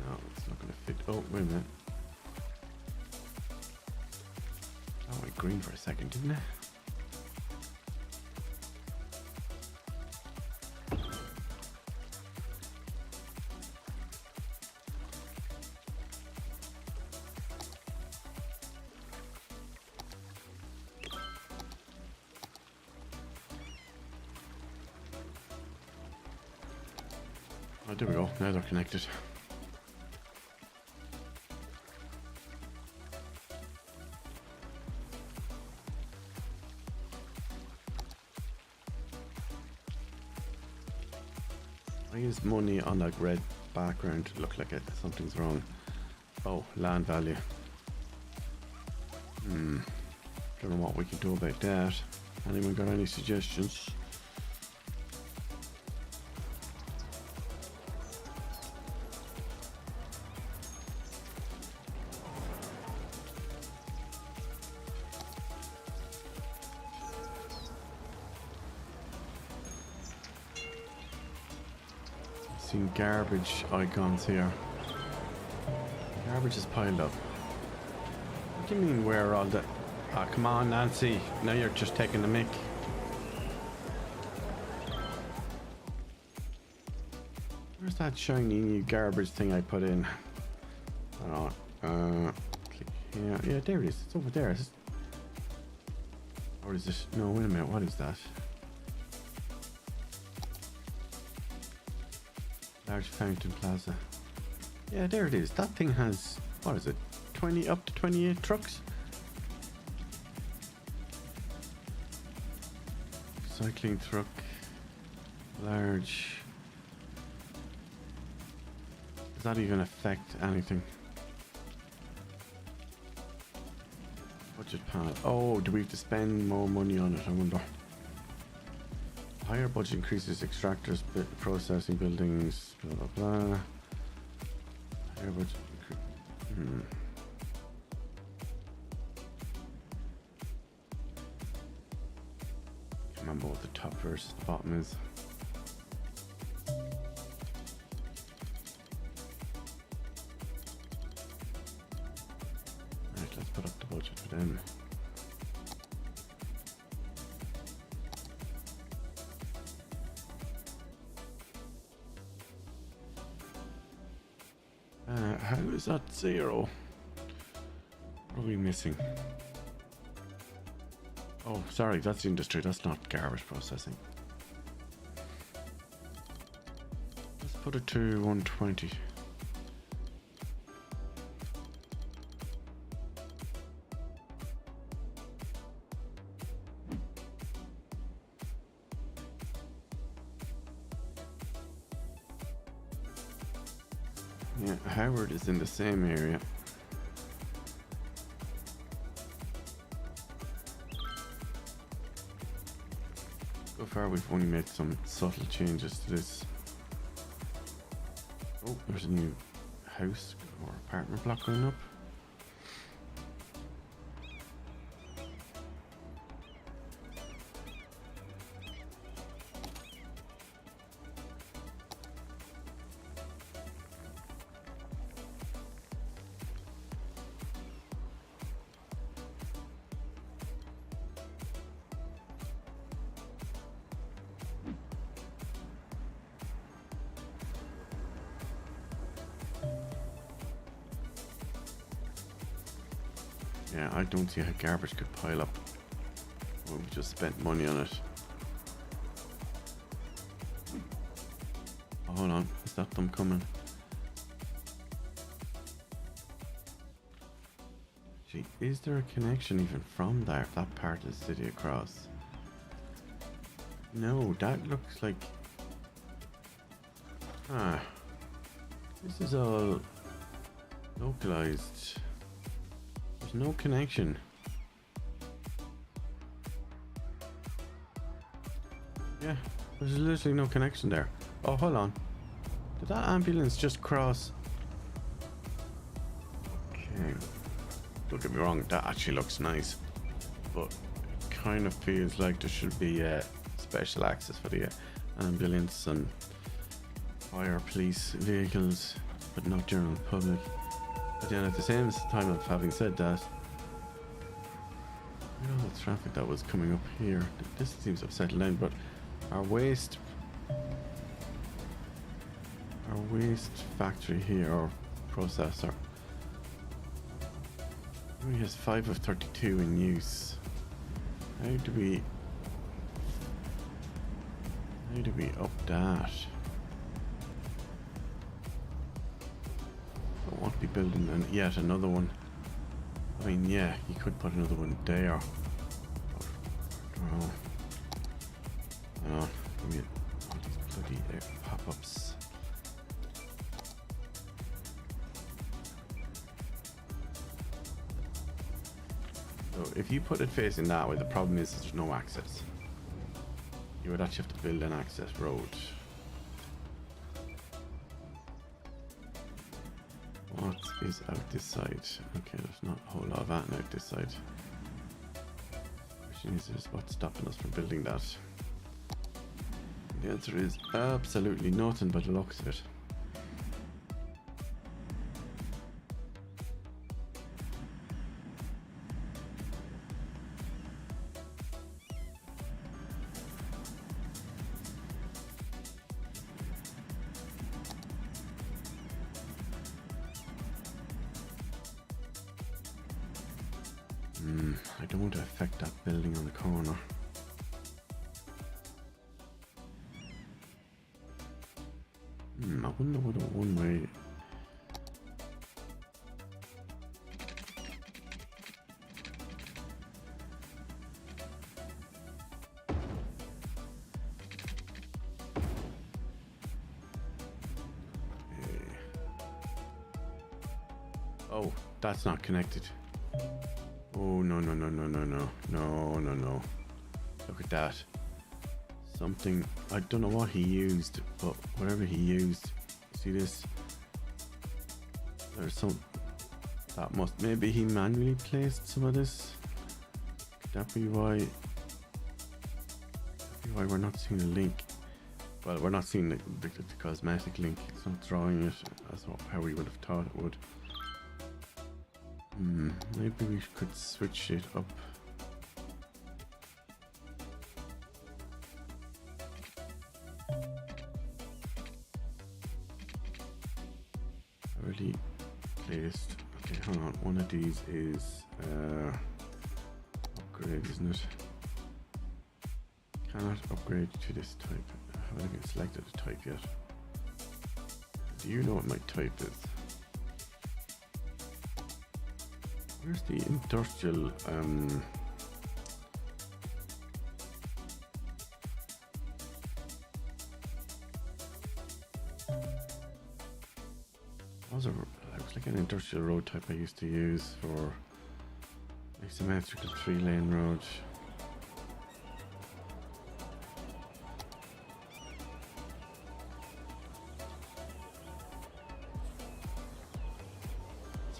No, it's not going to fit. Oh, wait a minute. That went green for a second, didn't it? Oh, there we go. Now they're connected. Why is money on that red background to look like something's wrong? Oh, land value. Don't know what we can do about that. Anyone got any suggestions? seen garbage icons here. Garbage is piled up. What do you mean where all the... Ah, come on, Nancy. Now you're just taking the mick. Where's that shiny new garbage thing I put in? Hold on. Click here. Yeah, there it is. It's over there. Or is it? No, wait a minute. What is that? Large fountain plaza. Yeah, there it is. That thing has, what is it? 20 up to 28 trucks. Cycling truck. Large. Does that even affect anything? Budget pad. Oh, do we have to spend more money on it? I wonder. Higher budget increases extractors, processing buildings, blah blah blah. Higher budget. Can't remember what the top versus the bottom is. Right, let's put up the budget for them. How is that 0? What are we missing? Oh, sorry, that's industry. That's not garbage processing. Let's put it to 120. Yeah, Howard is in the same area. So far we've only made some subtle changes to this. Oh, there's a new house or apartment block going up. Yeah, I don't see how garbage could pile up when we just spent money on it. Oh, hold on, is that them coming? Gee, is there a connection even from there, if that part of the city across? No, that looks like... Ah, this is all localized. There's no connection. Yeah, there's literally no connection there. Oh, hold on. Did that ambulance just cross? Okay. Don't get me wrong, that actually looks nice. But it kind of feels like there should be special access for the ambulance and fire police vehicles, but not general public. But then at the same time of having said that, you know, the traffic that was coming up here, this seems to have settled down, but our waste factory here, or processor, only has 5 of 32 in use. How do we up that? Don't want to be building yet another one. I mean, yeah, you could put another one there. Oh, give me all these bloody pop-ups. So if you put it facing that way, the problem is there's no access. You would actually have to build an access road. What is out this side? Okay, there's not a whole lot of that out this side. Question is what's stopping us from building that? The answer is absolutely nothing by the looks of it. I don't want to affect that building on the corner. I wonder what one way. Oh, that's not connected. Oh, no. Look at that. Something, I don't know what he used, but whatever he used, see this? There's some, that must, maybe he manually placed some of this. Could that be why we're not seeing the link? Well, we're not seeing the cosmetic link. It's not drawing it as how we would have thought it would. Maybe we could switch it up. Already placed. Okay, hang on. One of these is upgrade, isn't it? Cannot upgrade to this type. I haven't even selected a type yet. Do you know what my type is? Where's the industrial looks like an industrial road type I used to use for asymmetrical 3-lane road.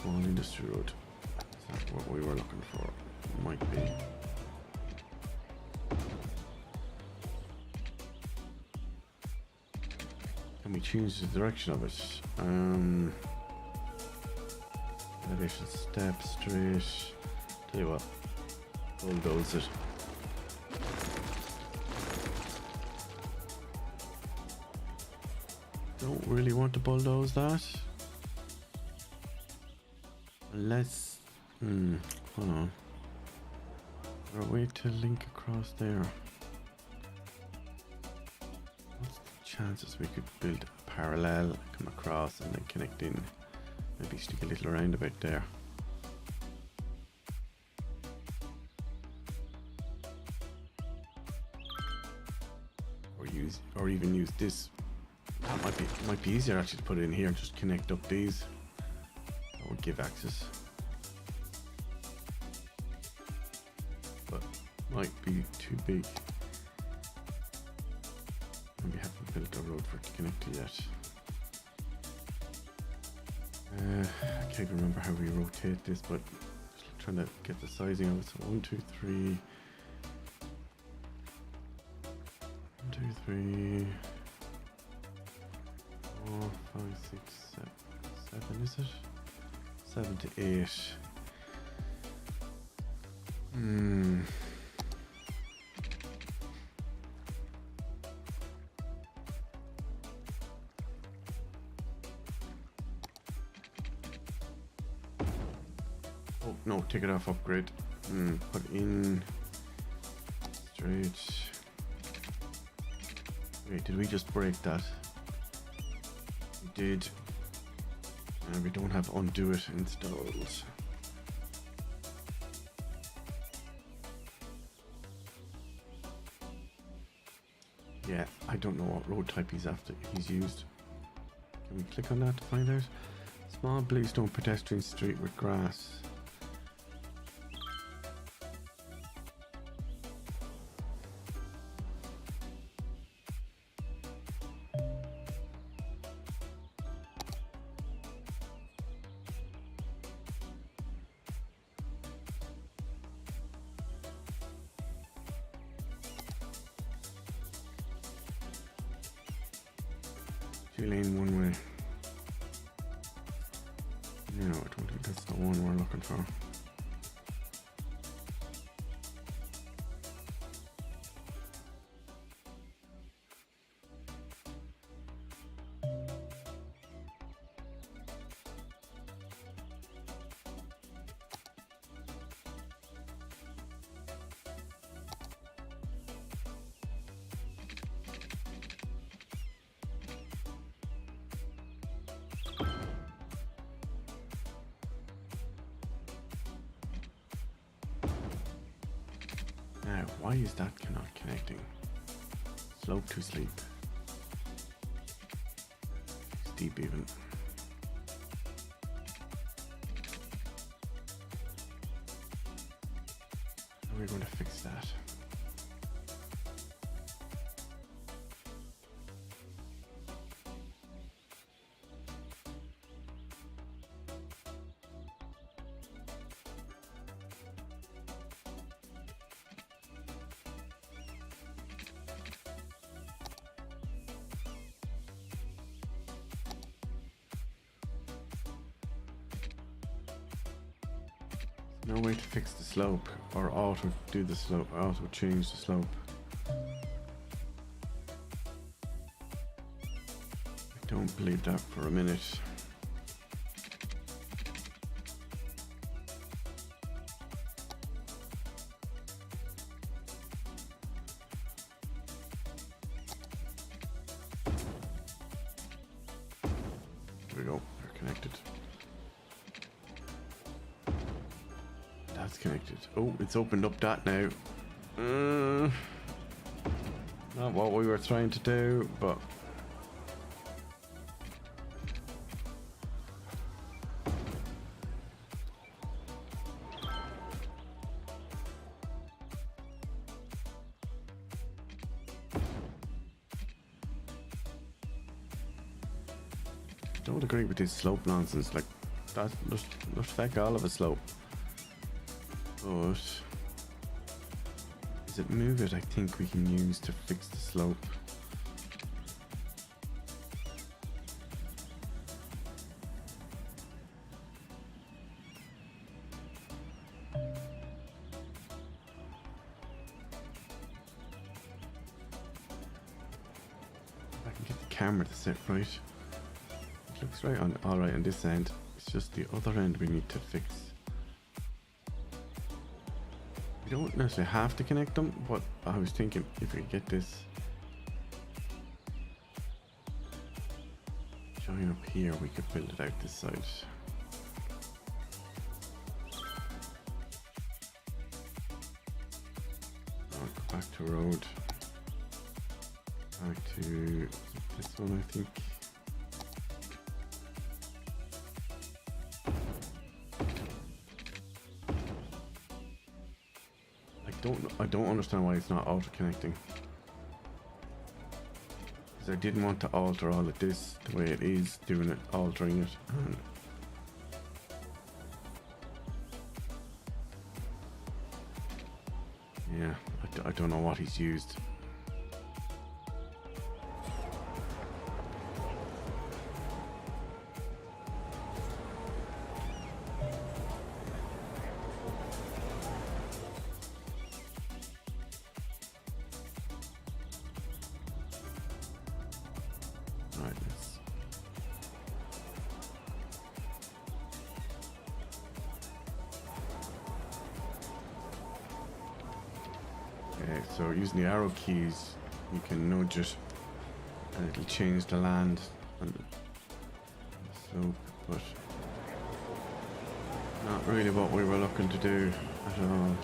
Small industry road. That's what we were looking for. Might be. Can we change the direction of it? Elevation step straight. Tell you what, bulldoze it. Don't really want to bulldoze that. Unless, hold on. Is there a way to link across there? What's the chances we could build a parallel, come across and then connect in? Maybe stick a little roundabout there. Or even use this. That might be easier actually to put it in here and just connect up these. That would give access. But might be too big. And we haven't built a road for it to connect to yet. I can't remember how we rotate this, but just trying to get the sizing of it. So 1, 2, 3. 1, 2, 3. 4, 5, 6, 7, is it? 7 to 8. Oh no, take it off upgrade. Put in straight. Wait, did we just break that? We did. And we don't have undo it installed. Yeah, I don't know what road type he's used. Can we click on that to find out? Small bluestone pedestrian street with grass. 2-lane one way. No, I don't think that's the one we're looking for. Now, why is that not connecting? Slope to sleep. Steep even. How are we going to fix that? No way to fix the slope or auto do the slope, auto change the slope. I don't believe that for a minute. There we go, they're connected. That's connected. Oh, it's opened up that now. Not what we were trying to do, but don't agree with this slope nonsense. Like that, there's feck all of a slope. But is it move it? I think we can use to fix the slope. If I can get the camera to sit right. It looks right on all right on this end. It's just the other end we need to fix. We don't necessarily have to connect them, but I was thinking if we get this join up here, we could build it out this side. I'll go back to road. Back to this one, I think. I don't understand why it's not auto connecting. Because I didn't want to alter all of this the way it is, doing it, altering it. And yeah, I don't know what he's used. Okay, so using the arrow keys, you can nudge it and it'll change the land and the slope, but not really what we were looking to do at all.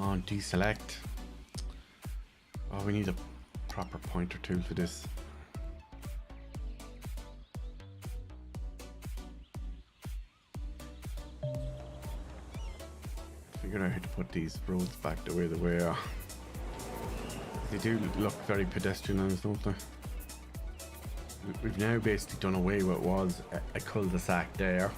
on, deselect. Oh, we need a proper pointer tool for this. Figure out how to put these roads back the way they were. They do look very pedestrianised, don't they? We've now basically done away with what was a cul-de-sac there.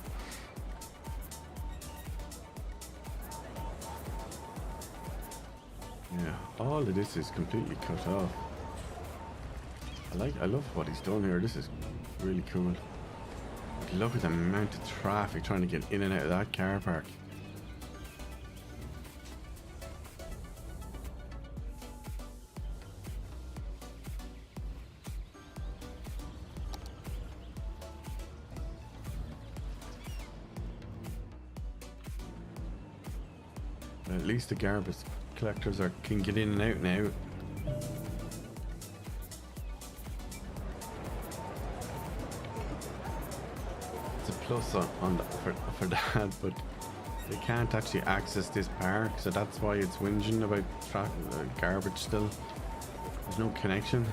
Yeah, all of this is completely cut off. I love what he's done here. This is really cool. Look at the amount of traffic trying to get in and out of that car park. At least the garbage collectors can get in and out now. It's a plus for that, but they can't actually access this park, so that's why it's whinging about garbage still. There's no connection.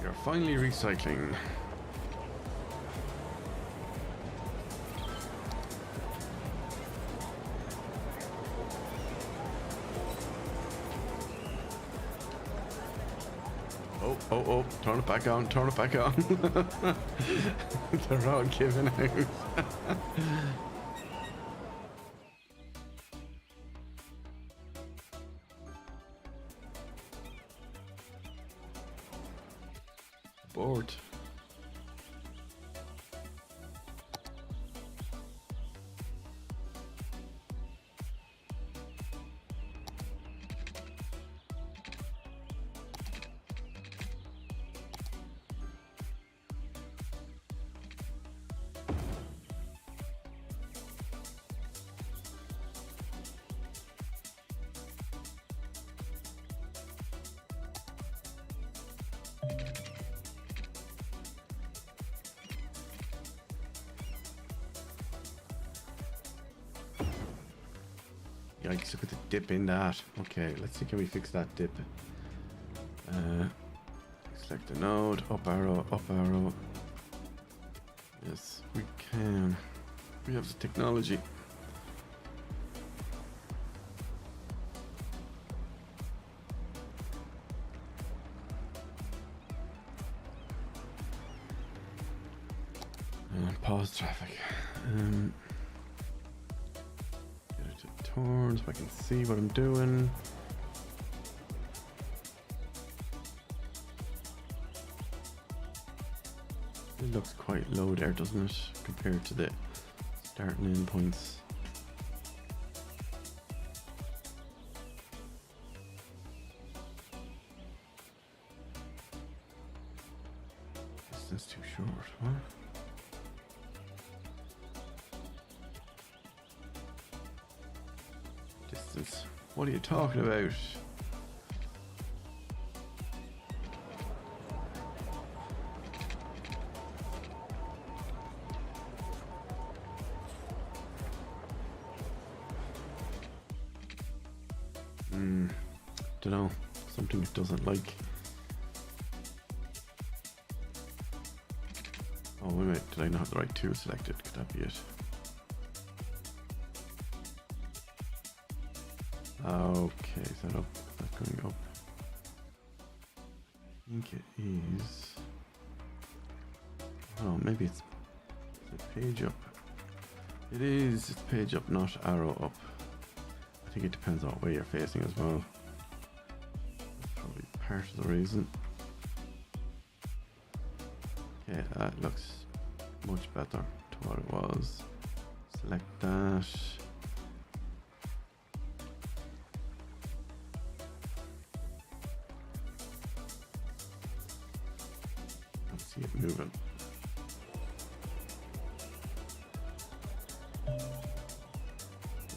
You're finally recycling. Oh, turn it back on, turn it back on. They're all giving out. Bored. Yikes, look at the dip in that. Okay, let's see, can we fix that dip? Select the node, up arrow, up arrow. Yes, we can. We have the technology. Pause traffic. Get it to turn so I can see what I'm doing. It looks quite low there, doesn't it, compared to the starting end points. Distance too short, huh? Distance. What are you talking about? Dunno. Something it doesn't like. Oh wait a minute, did I not have the right tool selected? Could that be it? Okay, is that up? Is that going up? I think it is. Oh, maybe it's a page up. It is, it's page up, not arrow up. I think it depends on what way you're facing as well. That's probably part of the reason. Okay, that looks much better to what it was. Select that. see it moving.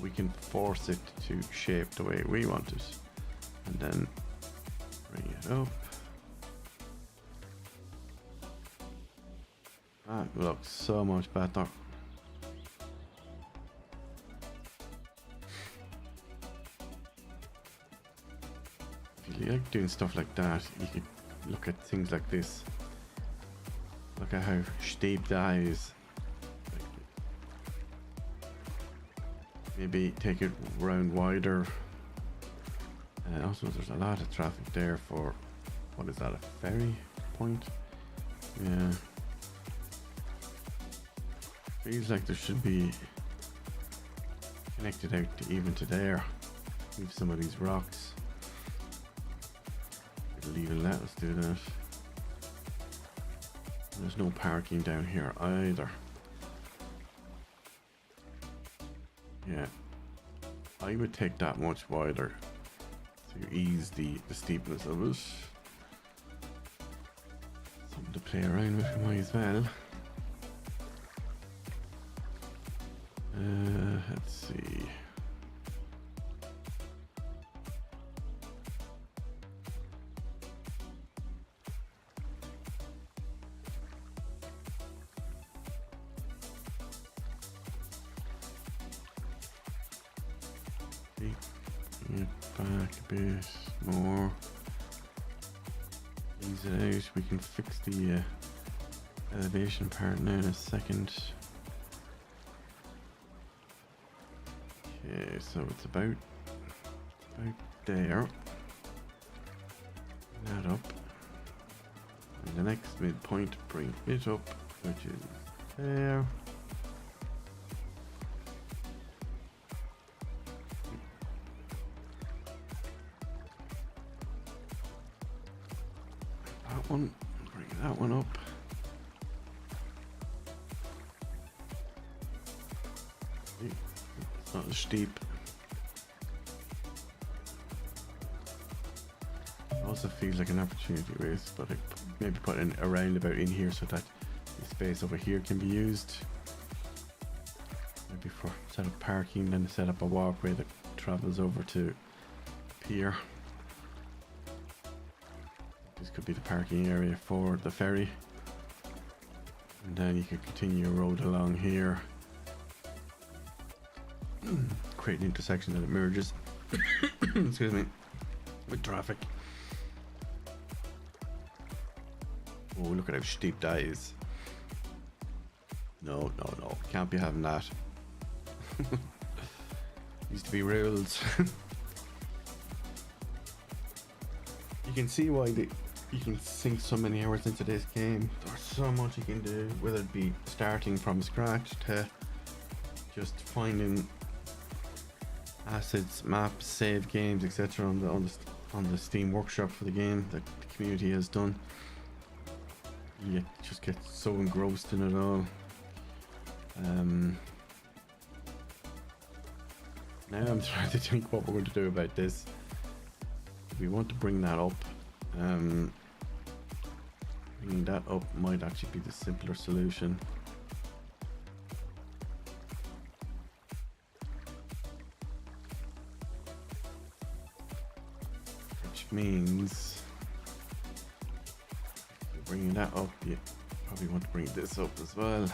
We can force it to shape the way we want it, and then bring it up. That looks so much better. If you like doing stuff like that, you could look at things like this. Look at how steep that is. Maybe take it round wider. Also, there's a lot of traffic there for, what is that, a ferry point? Yeah. Feels like there should be connected out to even to there. Move some of these rocks. It'll even let us do that. There's no parking down here either. Yeah, I would take that much wider to ease the steepness of it. Something to play around with, might as well. Let's see. Bring it back a bit more. Ease it out. We can fix the elevation part now in a second. Okay, so it's about there. Bring that up. And the next midpoint, bring it up, which is there. That one, bring that one up. It's not as steep. Also feels like an opportunity waste, but I maybe put a roundabout in here so that the space over here can be used. Maybe for set up parking, then set up a walkway that travels over to the pier. This could be the parking area for the ferry. And then you could continue your road along here. Create an intersection that it merges. Excuse me. With traffic. Oh, look at how steep that is. No. Can't be having that. Used to be rules. You can see why you can sink so many hours into this game. There's so much you can do, whether it be starting from scratch to just finding assets, maps, save games, etc. on the Steam workshop for the game that the community has done. You just get so engrossed in it all. Now I'm trying to think what we're going to do about this. We want to bring that up. Bringing that up might actually be the simpler solution. Which means bringing that up, you probably want to bring this up as well.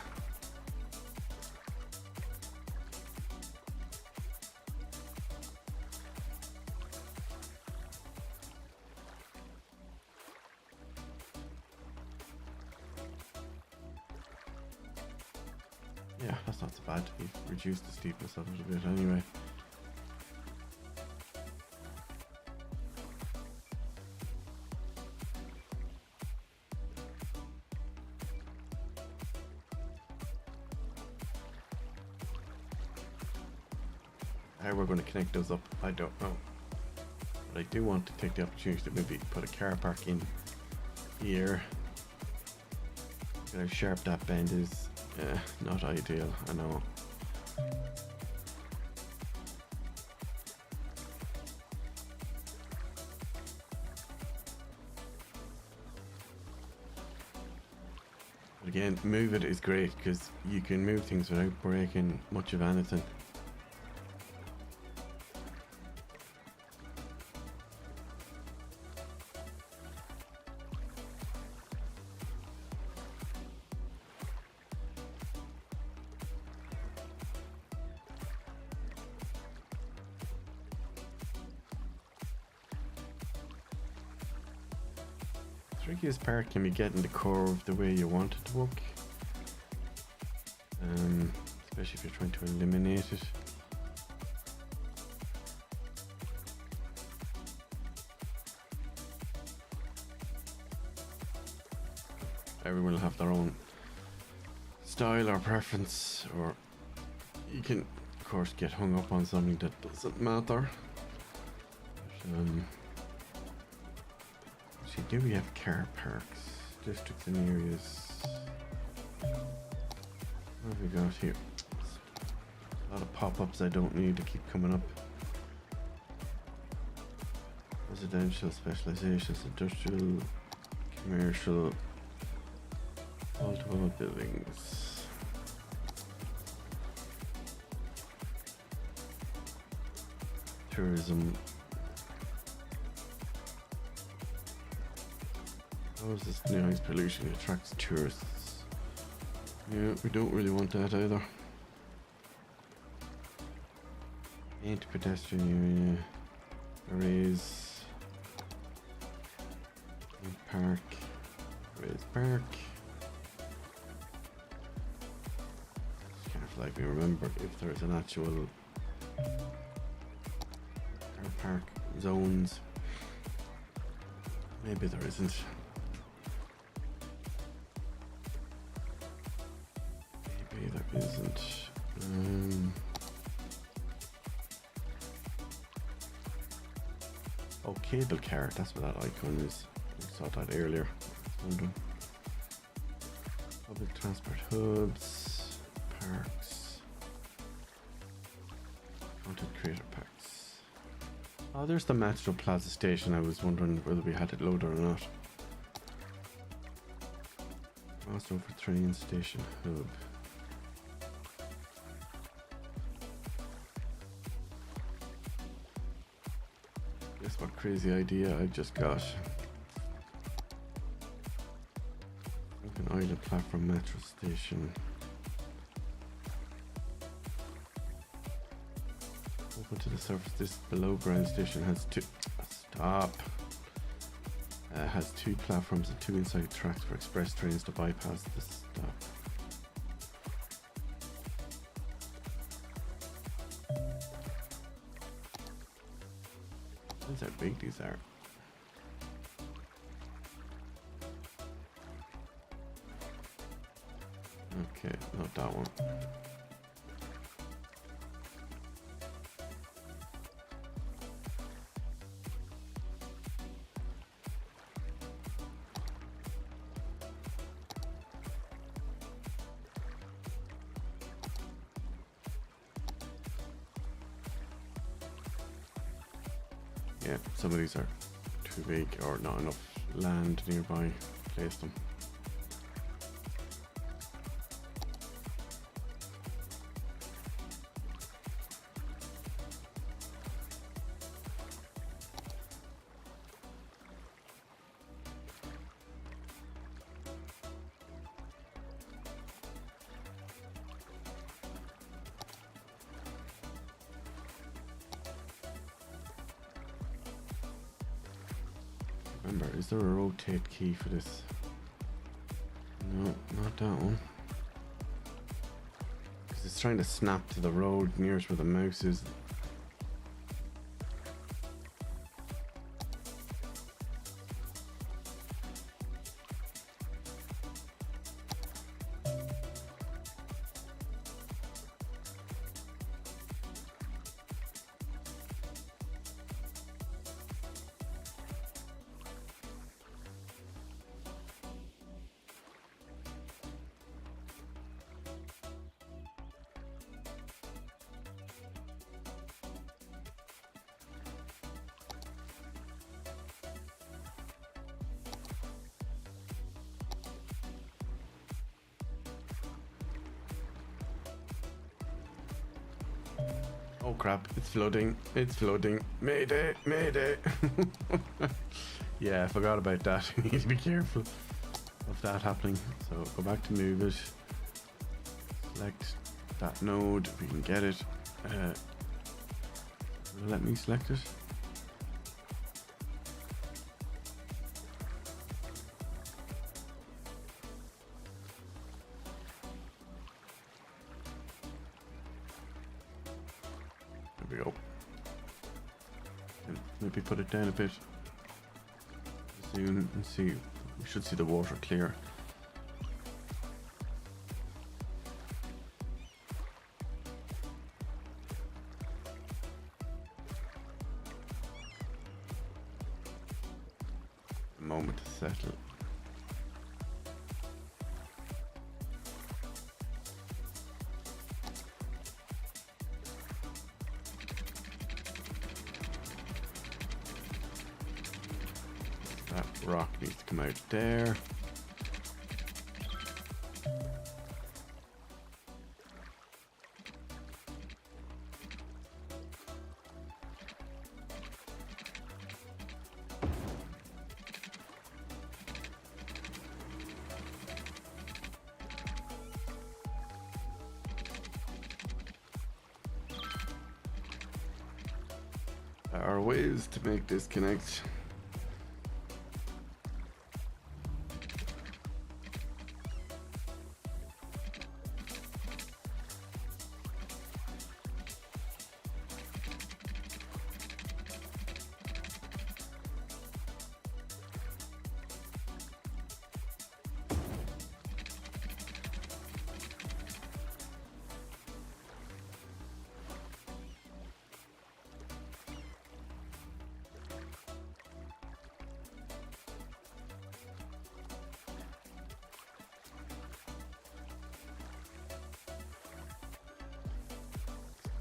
Yeah, that's not so bad. We've reduced the steepness of it a bit anyway. How we're going to connect those up, I don't know. But I do want to take the opportunity to maybe put a car park in here. Look at how sharp that bend is. Not ideal, I know. But again, move it is great because you can move things without breaking much of anything. Trickiest part can be getting the curve the way you want it to work, especially if you're trying to eliminate it. Everyone will have their own style or preference, or you can of course get hung up on something that doesn't matter. Do we have car parks, districts and areas? What have we got here? A lot of pop-ups I don't need to keep coming up. Residential, specializations, industrial, commercial, multiple buildings. Tourism. How is this noise pollution? It attracts tourists. Yeah, we don't really want that either. Paint pedestrian area. Arrays. Park. Arrays park. Just kind of like me remember if there's an actual car park zones. Maybe there isn't. There isn't. Oh, cable car, that's what that icon is. We saw that earlier. Public transport hubs, parks, content creator packs. Oh, there's the Metro Plaza station. I was wondering whether we had it loaded or not. Crossover train station hub. Guess what crazy idea I just got. An island platform metro station. Open to the surface. This below ground station has two. Stop. Has two platforms and two inside tracks for express trains to bypass the stop. That's how big these are. Okay, not that one. Yeah, some of these are too big or not enough land nearby to place them. Remember, is there a rotate key for this? No, not that one. Because it's trying to snap to the road nearest where the mouse is. Oh crap, it's flooding. It's flooding. Mayday, mayday. Yeah, I forgot about that. We need to be careful of that happening. So go back to move it. Select that node if we can get it. Let me select it. There we go. And maybe put it down a bit. Zoom and see. We should see the water clear. A moment to settle. That rock needs to come out there. There are ways to make this connect.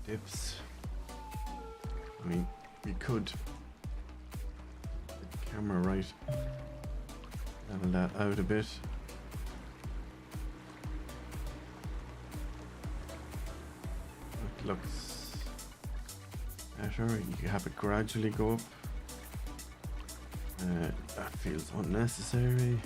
Dips. I mean, we could get the camera right, level that out a bit. It looks better. You can have it gradually go up. That feels unnecessary.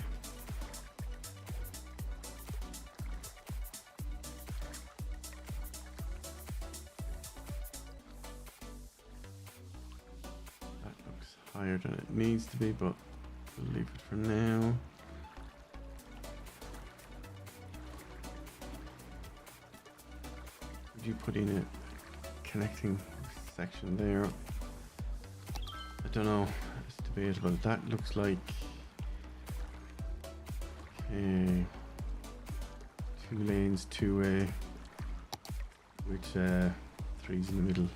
Higher than it needs to be, but we'll leave it for now. Would you put in a connecting section there? I don't know. It's debatable. That looks like okay, 2 lanes, 2-way, with 3's in the middle.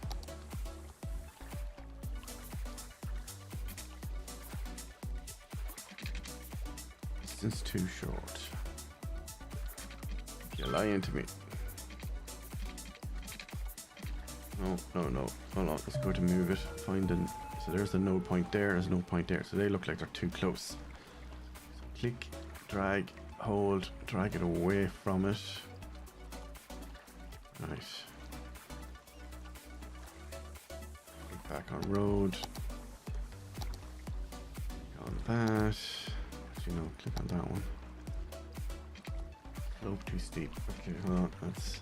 Distance too short. You lie into me. No. Hold on. Let's go to move it. Find an. So there's a node point there. There's no point there. So they look like they're too close. So click, drag, hold, drag it away from it. Right. Click back on road. On that. No, click on that one. Slope too steep. Okay, hold on. Let's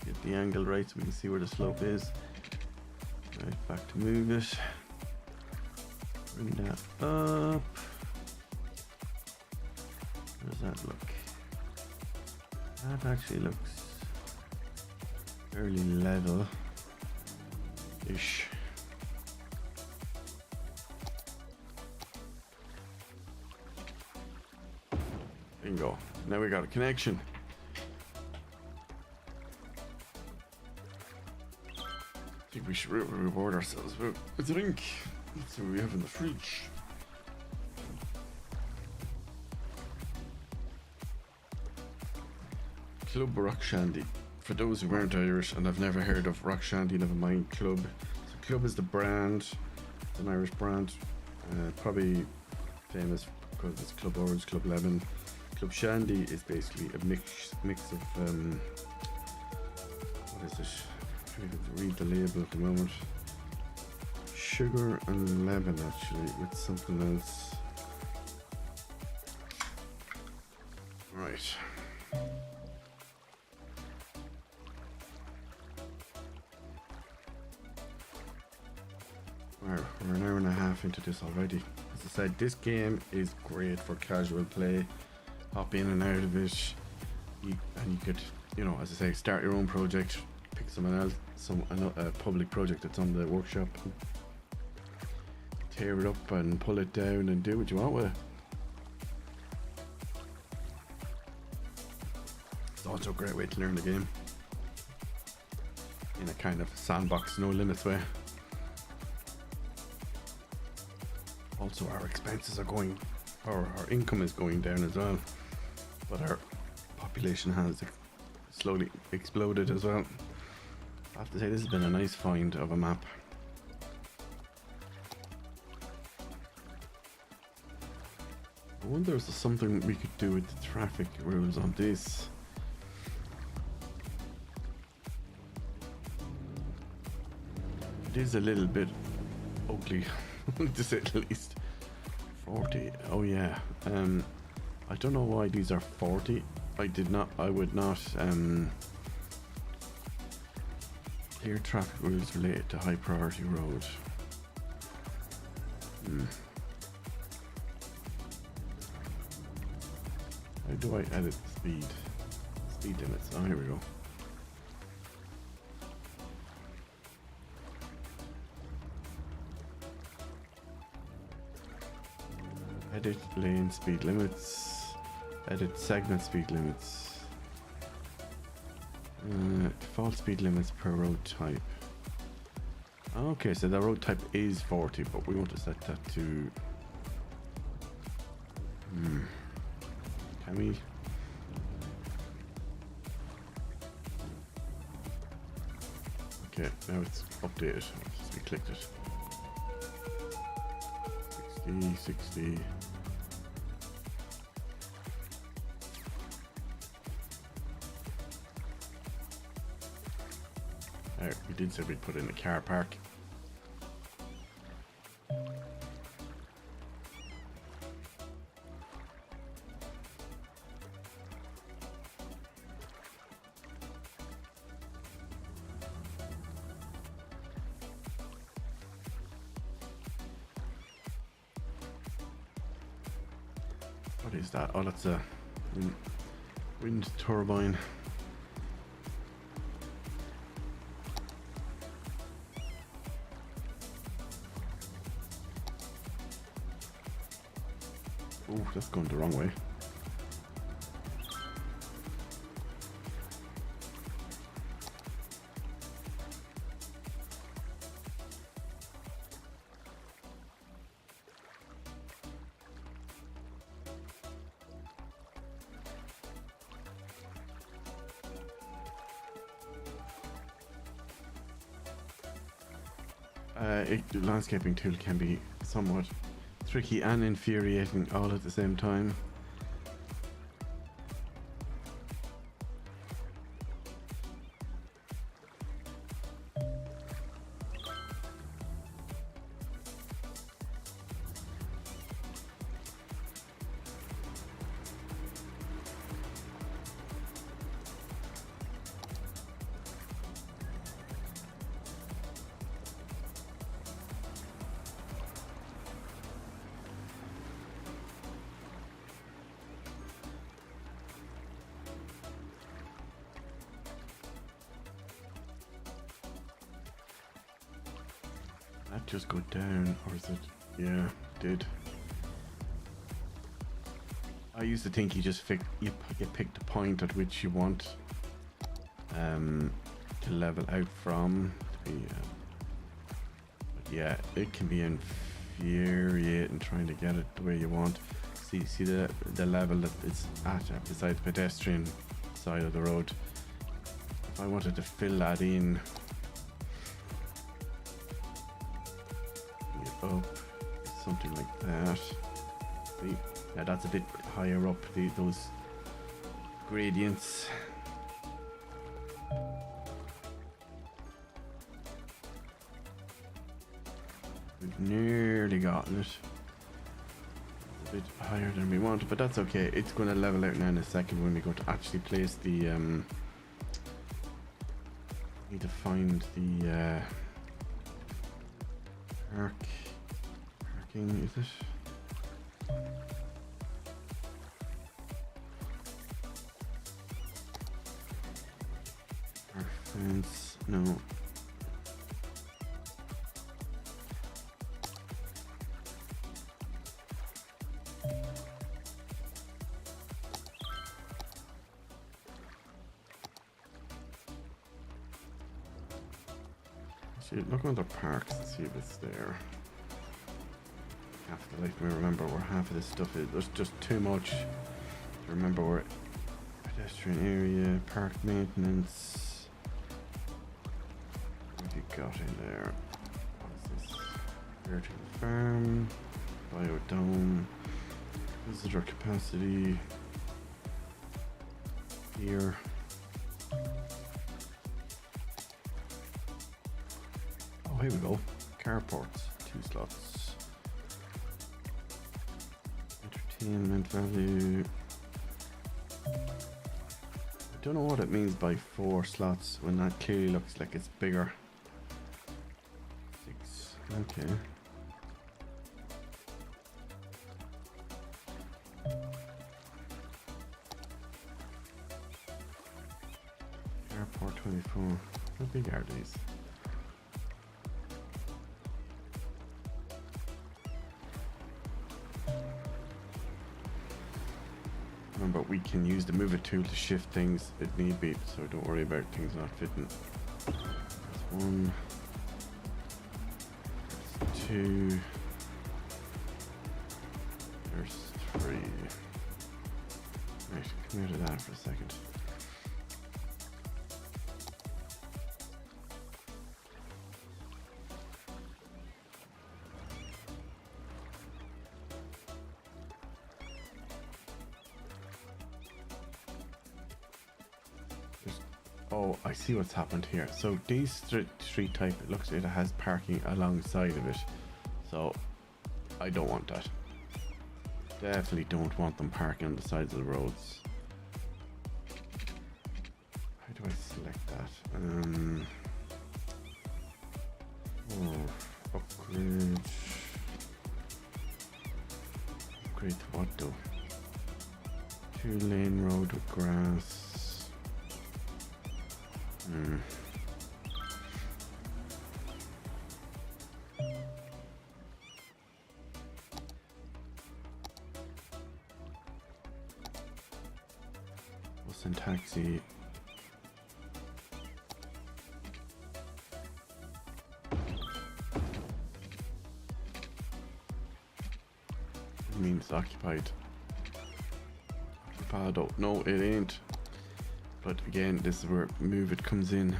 get the angle right so we can see where the slope is. Right, back to move it. Bring that up. How does that look? That actually looks fairly level-ish. Bingo. Now we got a connection. I think we should reward ourselves with a drink. Let's see what we have in the fridge. Club Rock Shandy. For those who weren't Irish and have never heard of Rock Shandy, never mind Club. So Club is the brand. It's an Irish brand. Probably famous because it's Club Orange, Club Lemon. Club Shandy is basically a mix of what is it? I can read the label at the moment. Sugar and lemon, actually, with something else. Right. We're an hour and a half into this already. As I said, this game is great for casual play. Hop in and out of it. And you could, you know, as I say, start your own project. Pick someone else, a public project that's on the workshop. Tear it up and pull it down and do what you want with it. It's also a great way to learn the game. In a kind of sandbox, no limits way. Also, our expenses are going, or our income is going down as well. But our population has slowly exploded as well. I have to say, this has been a nice find of a map. I wonder if there's something we could do with the traffic rules on this. It is a little bit ugly, to say the least. 40, oh yeah. I don't know why these are 40. I would not clear traffic rules related to high priority road. How do I edit speed limits? Oh, here we go. Edit lane speed limits. Edit segment speed limits. Default speed limits per road type. Okay, so the road type is 40, but we want to set that to... Can we? Okay, now it's updated. We clicked it. 60. We did say we'd put in a car park. What is that? Oh, that's a wind turbine. Oh, that's going the wrong way. The landscaping tool can be somewhat tricky and infuriating all at the same time. That just go down, or is it? Yeah, it did. I used to think you just you pick the point at which you want to level out from. But yeah, it can be infuriating trying to get it the way you want. See the level that it's at beside the pedestrian side of the road. If I wanted to fill that in. Up something like that. Yeah, that's a bit higher up, those gradients. We've nearly gotten it. A bit higher than we wanted, but that's okay. It's going to level out now in a second when we go to actually place the need to find the parking, is it? Park fence, no. Look at other parks and see if it's there. Half of the life me remember where half of this stuff is. There's just too much to remember where pedestrian area, park maintenance. What have you got in there? What is this? Vertical farm, biodome, visitor capacity. Here. Here we go. Carports, 2 slots. Entertainment value. I don't know what it means by 4 slots when that clearly looks like it's bigger. 6. Okay. Airport 24. How big are these? But we can use the move it tool to shift things if need be, so don't worry about things not fitting. That's 1. There's 2. There's 3. Right, come out of that for a second. Oh, I see what's happened here. So these street type, it looks like it has parking alongside of it. So I don't want that. Definitely don't want them parking on the sides of the roads. How do I select that? Oh, upgrade. Upgrade to what though? 2-lane road with grass. Bus and taxi. It means occupied. Occupado. No, it ain't. But again, this is where move it comes in.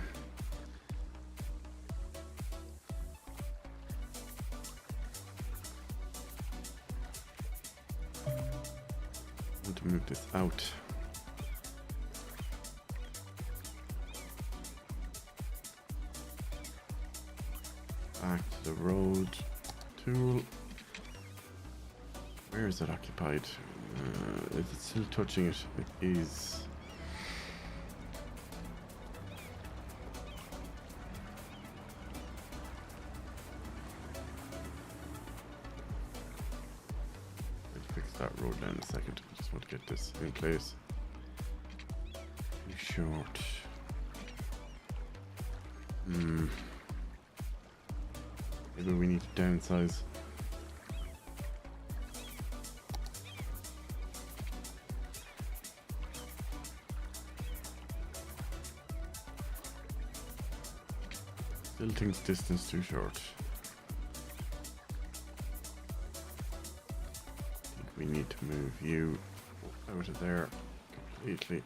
I want to move this out. Back to the road tool. Where is it occupied? Is it still touching it? It is. That road down in a second. I just want to get this in place. Too short. Maybe we need to downsize. Still thinks distance too short. We need to move you out of there completely.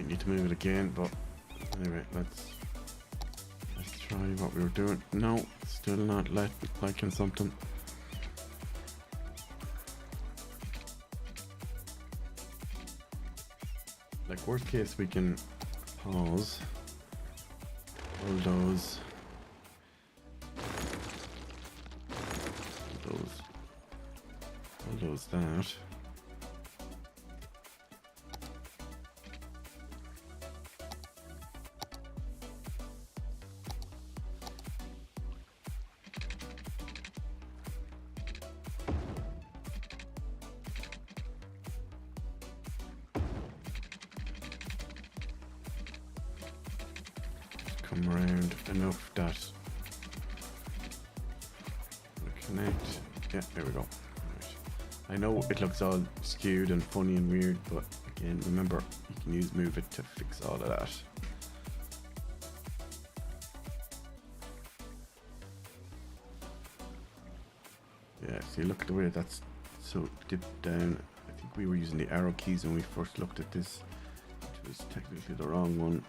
might need to move it again, but anyway, let's try what we were doing. No, still not liking something. Like, worst case, we can pause, bulldoze, bulldoze that. Come around enough that we connect. Yeah, there we go. Right. I know it looks all skewed and funny and weird, but again, remember, you can use Move It to fix all of that. Yeah, see, look at the way that's so dipped down. I think we were using the arrow keys when we first looked at this, which was technically the wrong one.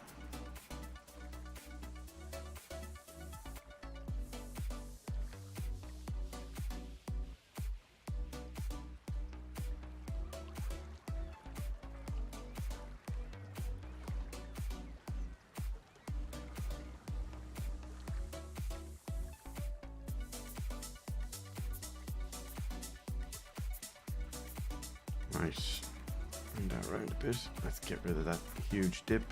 Right, bring that around a bit. Let's get rid of that huge dip.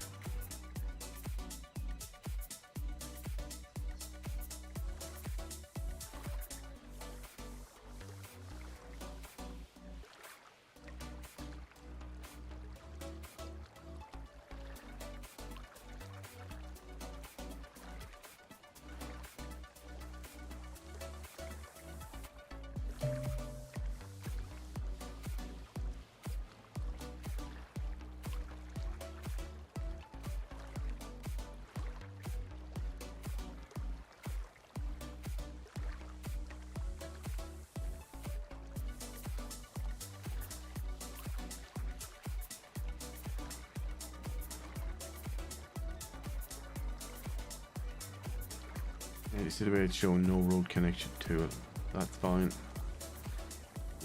Yeah, you see the way it's showing no road connection to it. That's fine.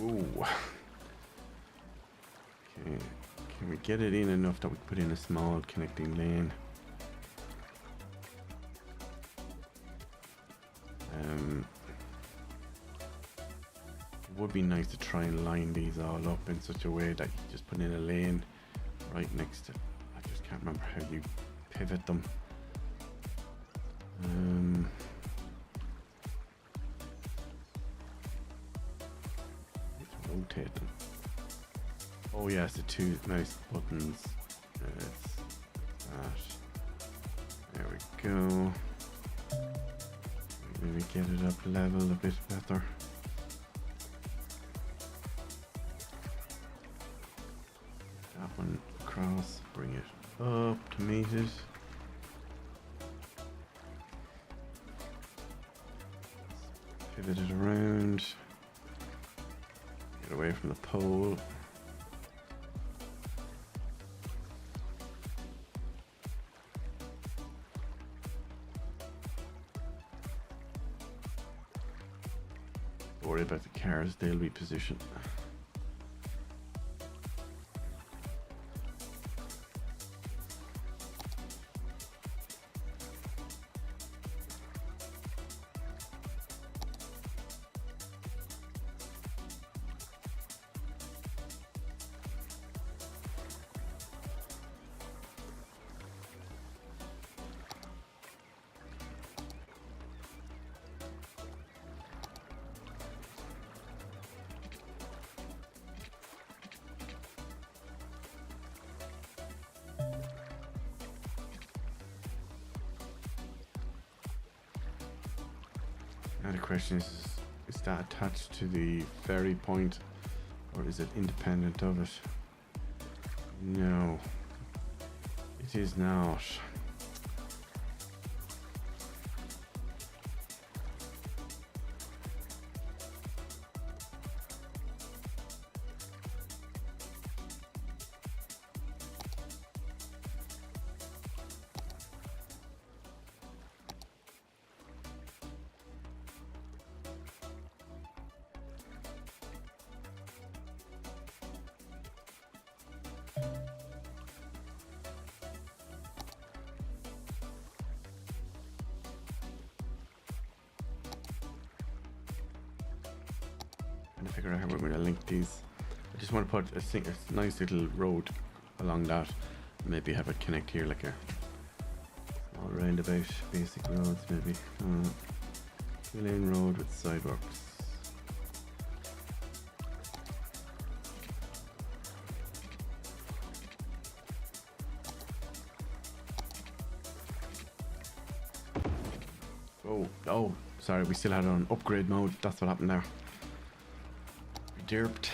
Ooh. Okay. Can we get it in enough that we put in a small connecting lane? It would be nice to try and line these all up in such a way that you just put in a lane right next to. I just can't remember how you pivot them. Rotate them. Oh yes, the two mouse buttons. It's that. There we go. Maybe get it up level a bit better. That one across. Bring it up to meet it. Pivot it around. Get away from the pole. Don't worry about the cars, they'll be positioned. Now the question is that attached to the ferry point or is it independent of it? No, it is not. to figure out how we're going to link these. I just want to put a nice little road along that. Maybe have it connect here like a small roundabout, basic roads maybe. 2-lane road with sidewalks. Oh, sorry, we still had it on upgrade mode. That's what happened there. We derped.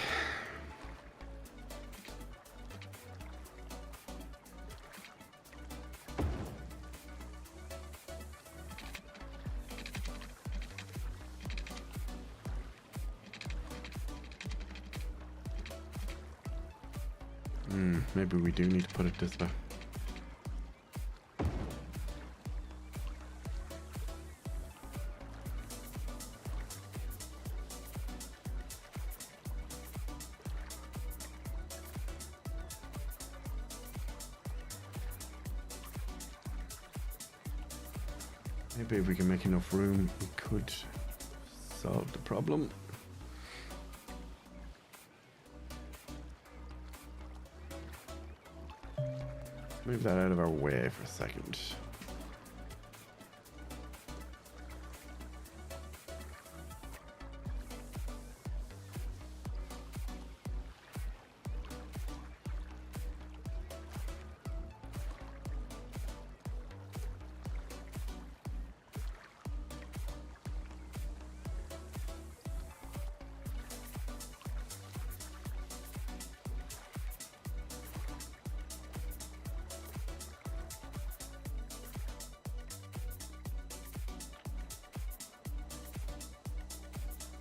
Maybe we do need to put it this way. Maybe if we can make enough room, we could solve the problem. Let's move that out of our way for a second.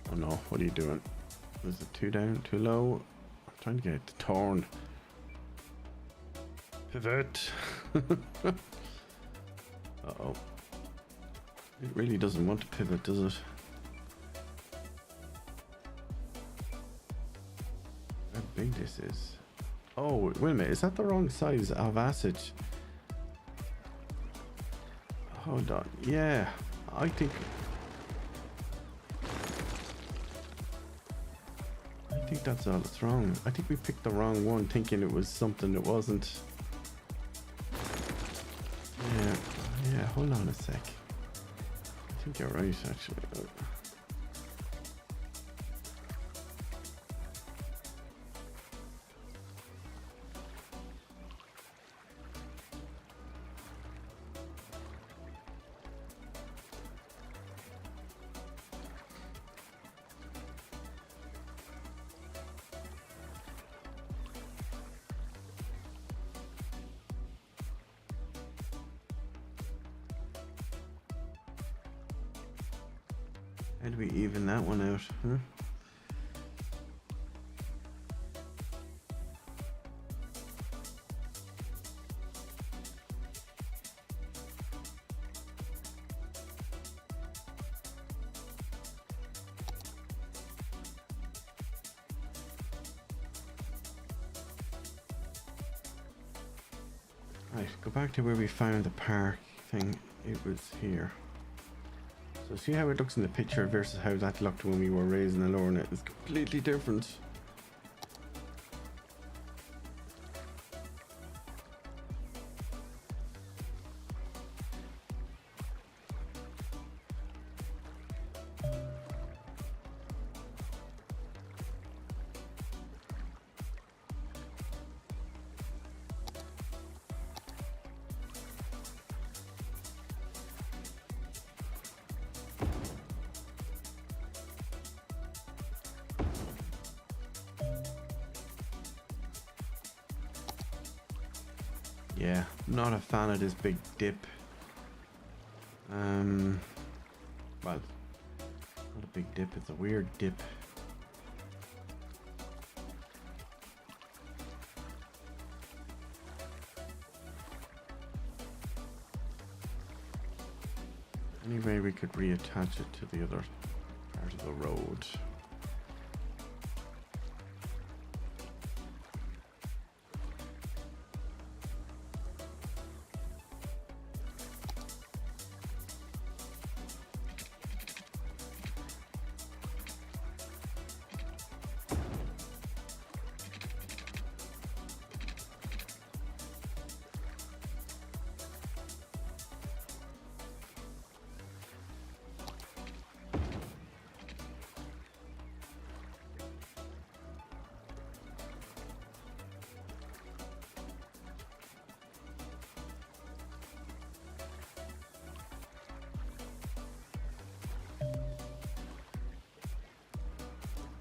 Oh no, what are you doing? Is it too down, too low? I'm trying to get it to turn. Pivot. Uh-oh. It really doesn't want to pivot, does it? How big this is. Oh, wait a minute, is that the wrong size of acid? Hold on, yeah, I think that's all that's wrong. I think we picked the wrong one thinking it was something that wasn't. Yeah, hold on a sec. I think you're right actually. How do we even that one out, huh? Right, go back to where we found the park thing. It was here. So see how it looks in the picture versus how that looked when we were raising and lowering it. It's completely different. Yeah, not a fan of this big dip. Well, not a big dip, it's a weird dip. Anyway, we could reattach it to the other part of the road.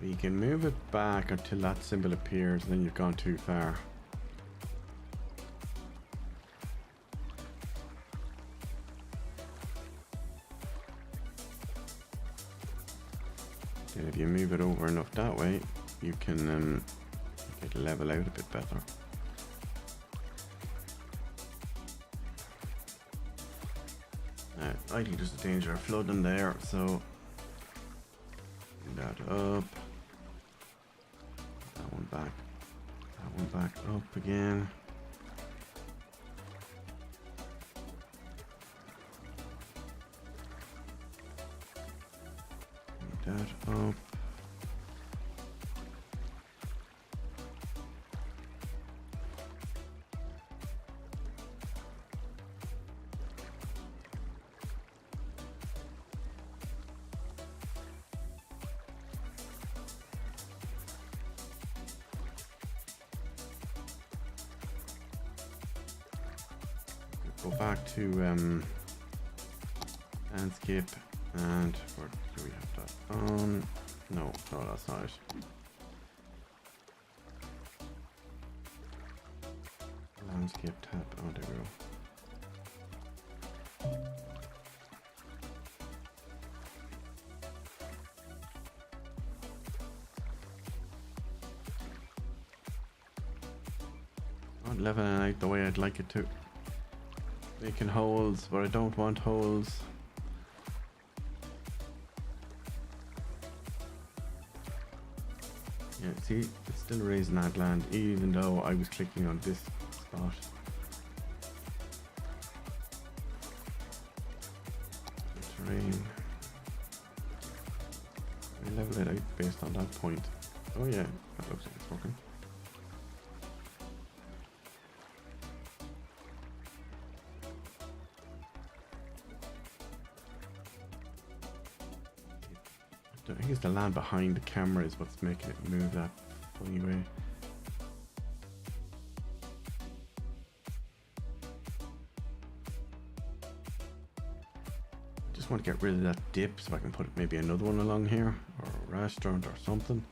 But you can move it back until that symbol appears, and then you've gone too far. And if you move it over enough that way, you can get level out a bit better. I think there's a danger of flooding there, so that up, that one back up again. That up. Go back to landscape, and where do we have that on? No, that's not it. Landscape tab. Oh, there we go. Not leveling out the way I'd like it to. Making holes where I don't want holes. Yeah, see, it's still raising that land even though I was clicking on this spot. Terrain. I level it out based on that point. Oh yeah, that looks like it's working. I think it's the land behind the camera is what's making it move that funny way. Just want to get rid of that dip so I can put maybe another one along here, or a restaurant or something.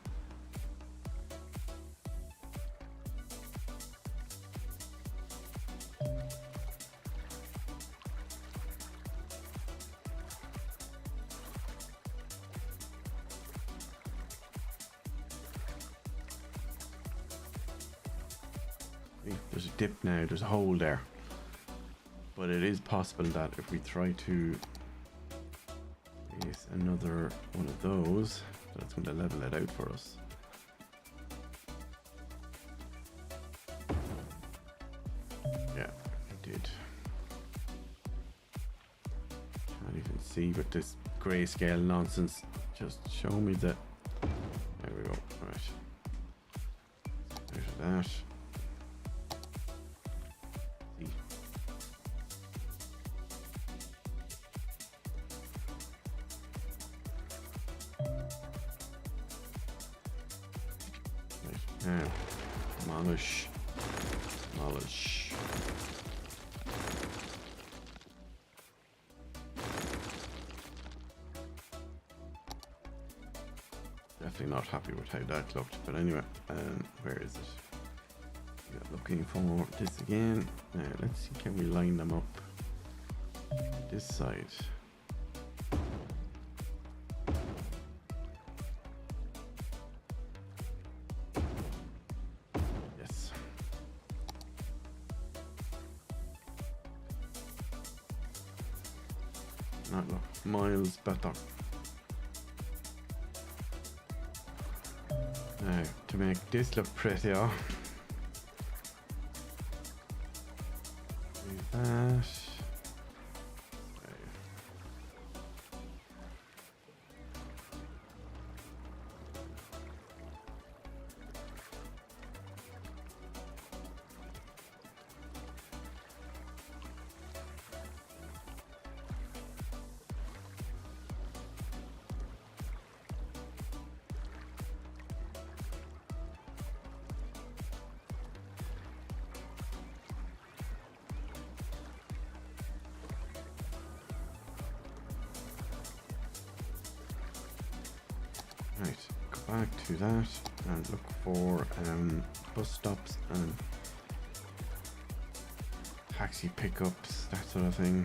There's a dip now, there's a hole there. But it is possible that if we try to place another one of those, that's going to level it out for us. Yeah, it did. Can't even see with this grayscale nonsense. Just show me that. There we go. Alright. There's that. Demolish. Definitely not happy with how that looked, but anyway, where is it? Yeah, looking for this again. Now let's see, can we line them up this side? That looks miles better. Now, to make this look prettier, do that. back to that and look for bus stops and taxi pickups, that sort of thing.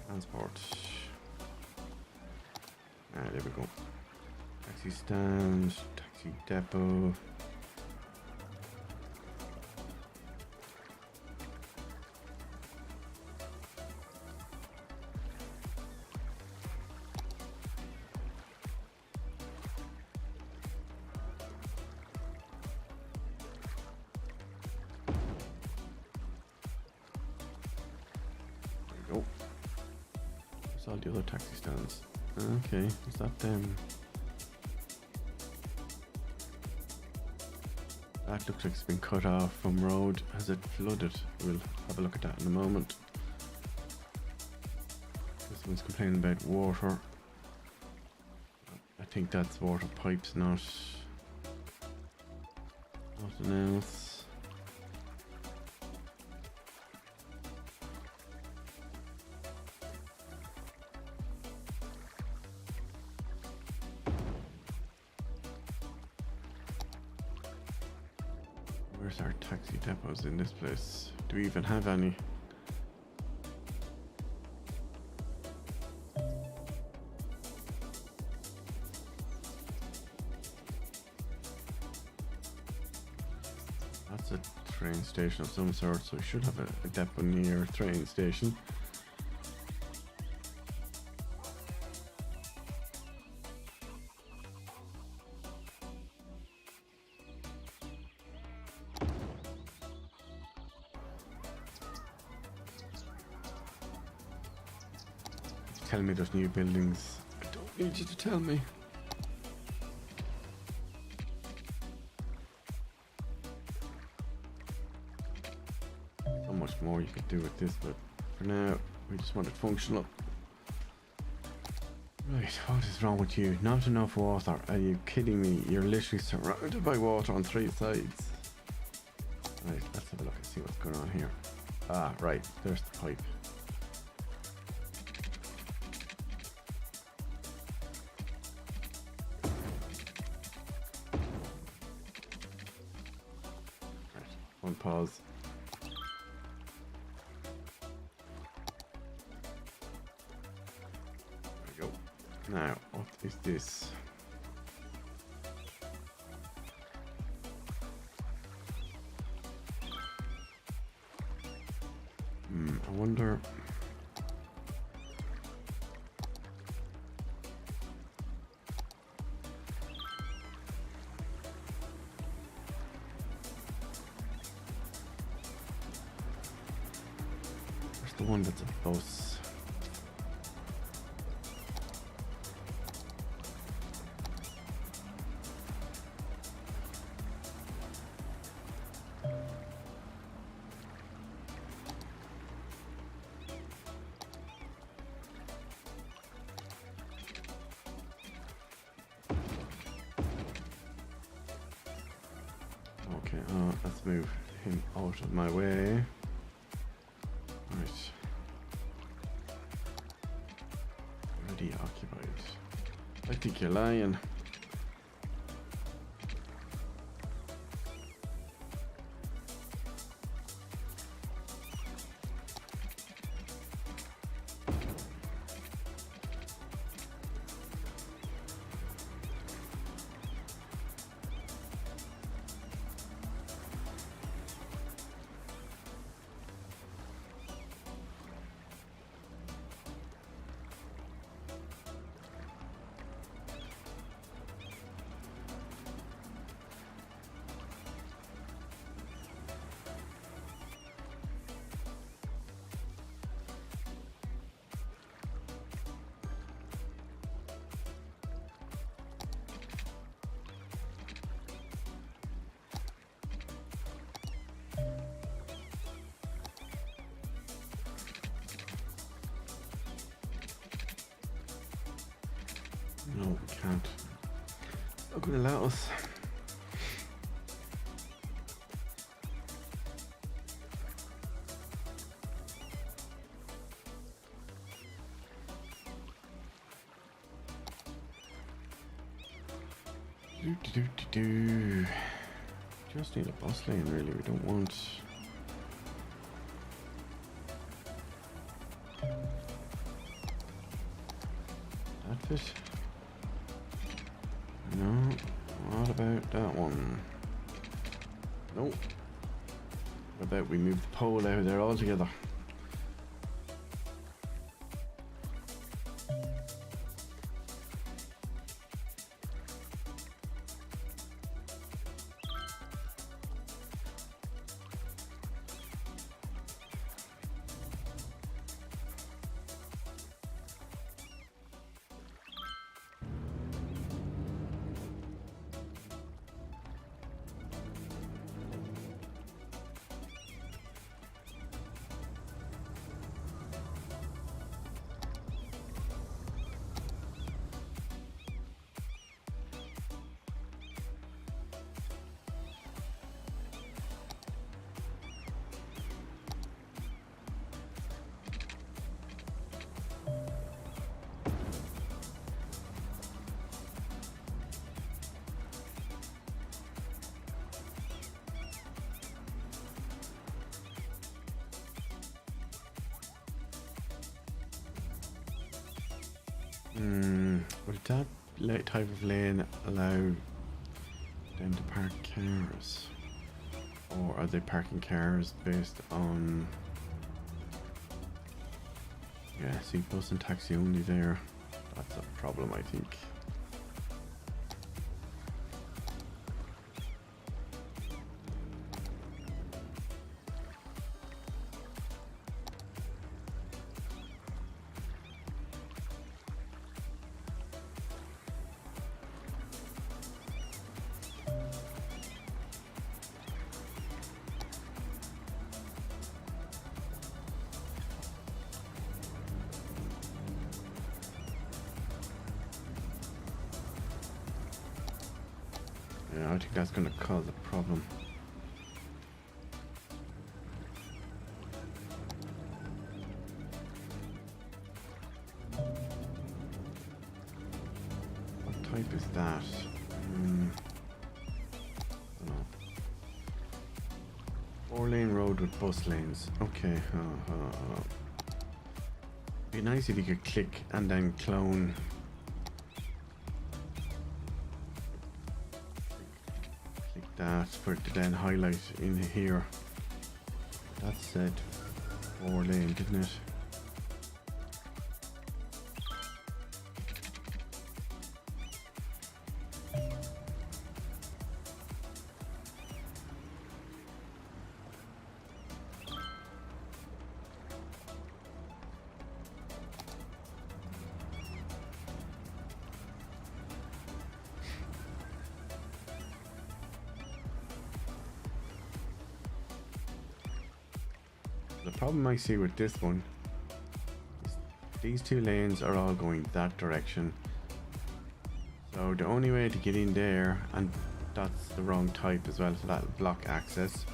Transport. There we go. Taxi stand, taxi depot. Oh, there's all the other taxi stands. Okay, is that them? That looks like it's been cut off from road. Has it flooded? We'll have a look at that in a moment. This one's complaining about water. I think that's water pipes, not nothing else. Where's our taxi depots in this place? Do we even have any? That's a train station of some sort, so we should have a depot near a train station. Tell me there's new buildings. I don't need you to tell me. So much more you could do with this, but for now, we just want it functional. Right, what is wrong with you? Not enough water. Are you kidding me? You're literally surrounded by water on 3 sides. Right, let's have a look and see what's going on here. Ah, right, there's the pipe. Pause. There we go. Now, what is this? I wonder. The one that's a bus. Okay, let's move him out of my way. Right. Already occupied. I think you're lying. No, we can't. It's not going to allow us. Do. Just need a bus lane, really. We don't want. That fit? No. What about that one? Nope. What about we move the pole out of there altogether? Would that type of lane allow them to park cars? Or are they parking cars based on... Yeah, see, bus and taxi only there. That's a problem, I think. Yeah, I think that's going to cause a problem. What type is that? No. 4-lane road with bus lanes. Okay. Be nice if you could click and then clone. That for it to then highlight in here. That said 4-lane, didn't it? The problem I see with this one is these 2 lanes are all going that direction. So the only way to get in there, and that's the wrong type as well, so that'll block access.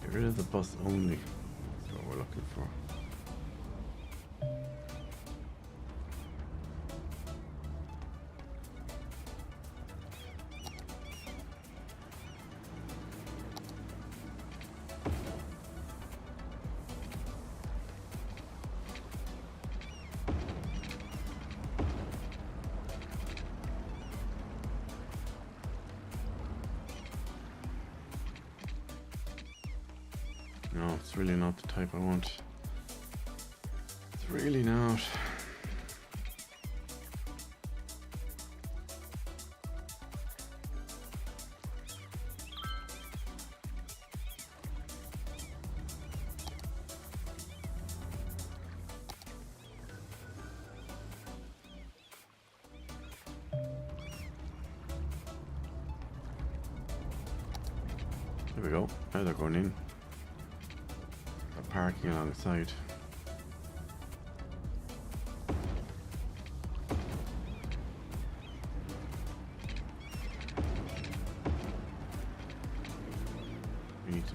Get rid of the bus only. That's what we're looking for. No, it's really not the type I want. It's really not. There we go. Now they're going in. They're parking alongside.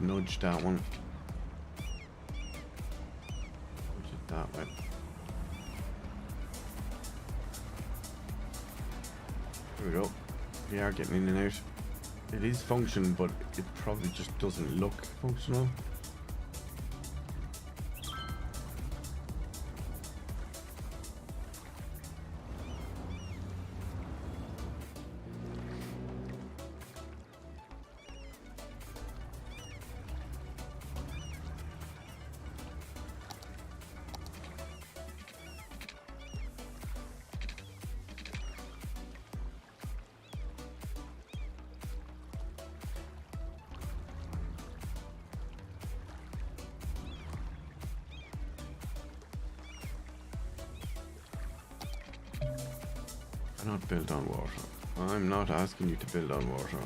nudge that one. Nudge it that way. There we go. We are getting in and out. It is functioning, but it probably just doesn't look functional. Cannot build on water. I'm not asking you to build on water.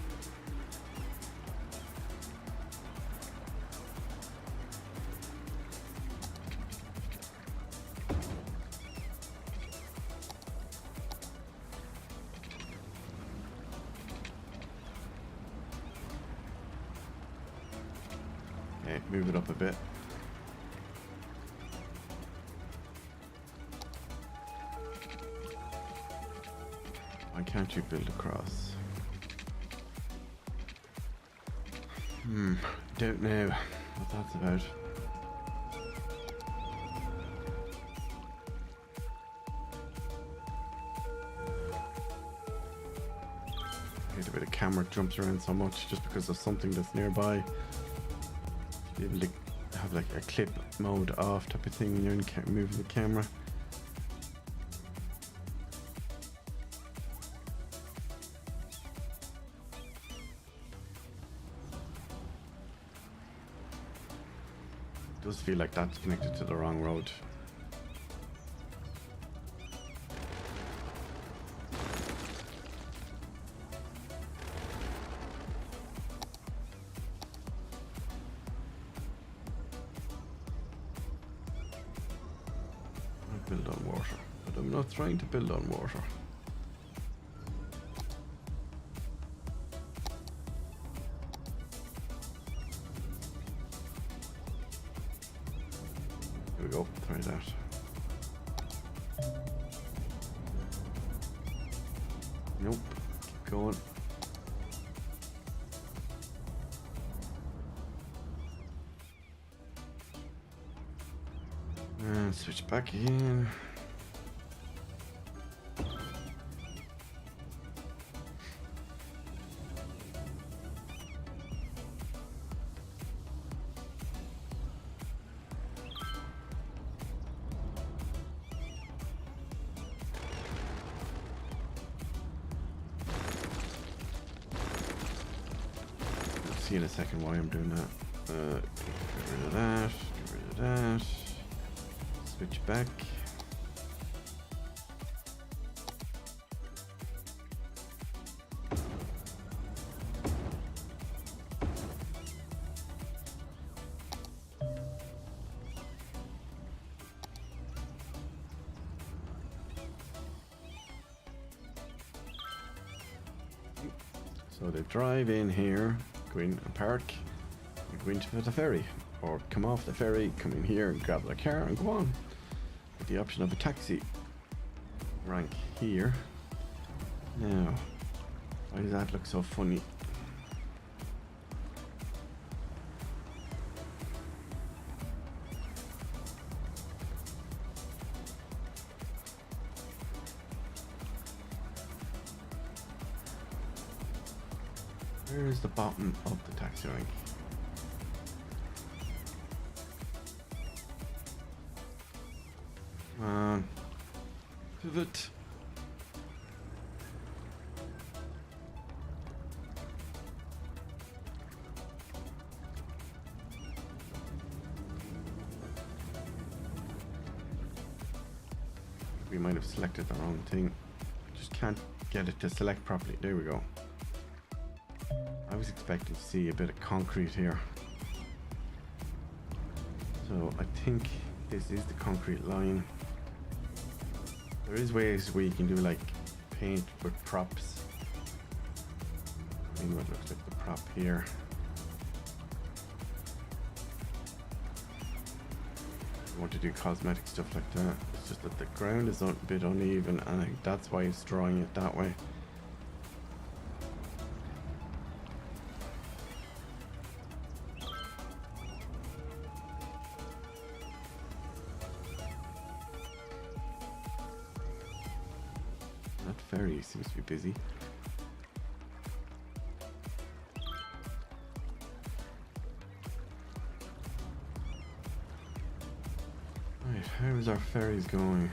Okay, move it up a bit. Why can't you build across? Don't know what that's about. I hate the way the camera jumps around so much just because of something that's nearby. Be able to have like a clip mode off type of thing when you're moving the camera. Does feel like that's connected to the wrong road. I build on water, but I'm not trying to build on water. Here we go, try that. Nope, keep going. And switch back again. See in a second why I'm doing that. Get rid of that, get rid of that. Switch back. So they drive in here, go in and park, and go into the ferry, or come off the ferry, come in here and grab their car and go on. With the option of a taxi rank here. Now, why does that look so funny? Where is the bottom of the taxi rank? Pivot. We might have selected the wrong thing. Just can't get it to select properly. There we go. I was expecting to see a bit of concrete here. So I think this is the concrete line. There is ways where you can do like paint with props. I mean what looks like the prop here. want to do cosmetic stuff like that. It's just that the ground is a bit uneven, and I think that's why it's drawing it that way. That ferry seems to be busy. Right, how's our ferries going?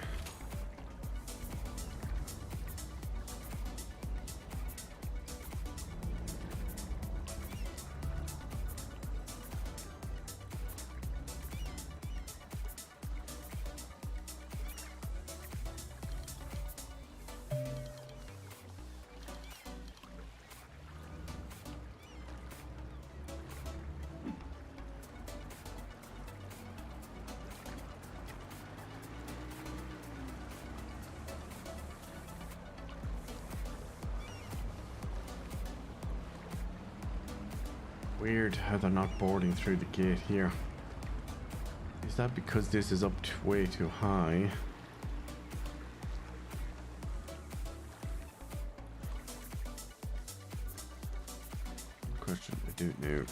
Weird how they're not boarding through the gate here. Is that because this is up way too high? Question, I don't know.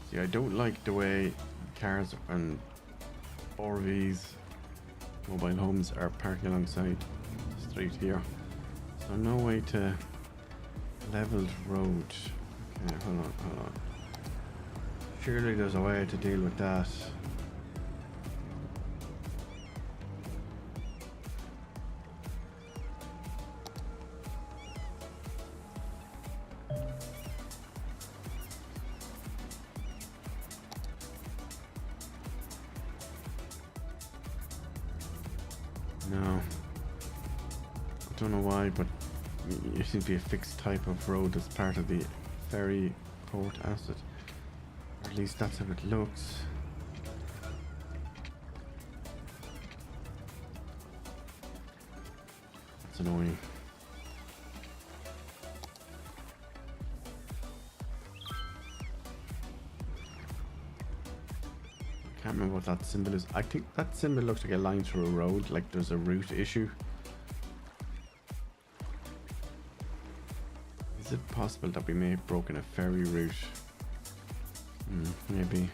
See, I don't like the way cars and RVs, mobile homes are parking alongside the street here. So no way to leveled road. Okay, hold on. Surely there's a way to deal with that. No. I don't know why, but it seems to be a fixed type of road as part of the ferry port asset. Or at least that's how it looks. That's annoying. I can't remember what that symbol is. I think that symbol looks like a line through a road, like there's a route issue. Is it possible that we may have broken a ferry route? Maybe.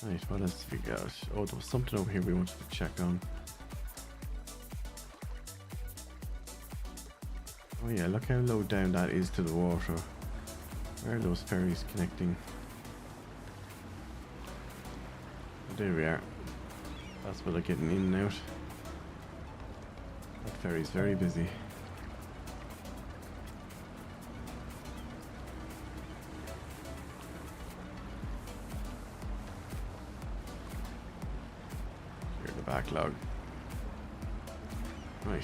Right, what else have we got? Oh, there was something over here we wanted to check on. Oh yeah, look how low down that is to the water. Where are those ferries connecting? There we are. That's where they're getting in and out. That ferry's very busy. Clear the backlog. Right.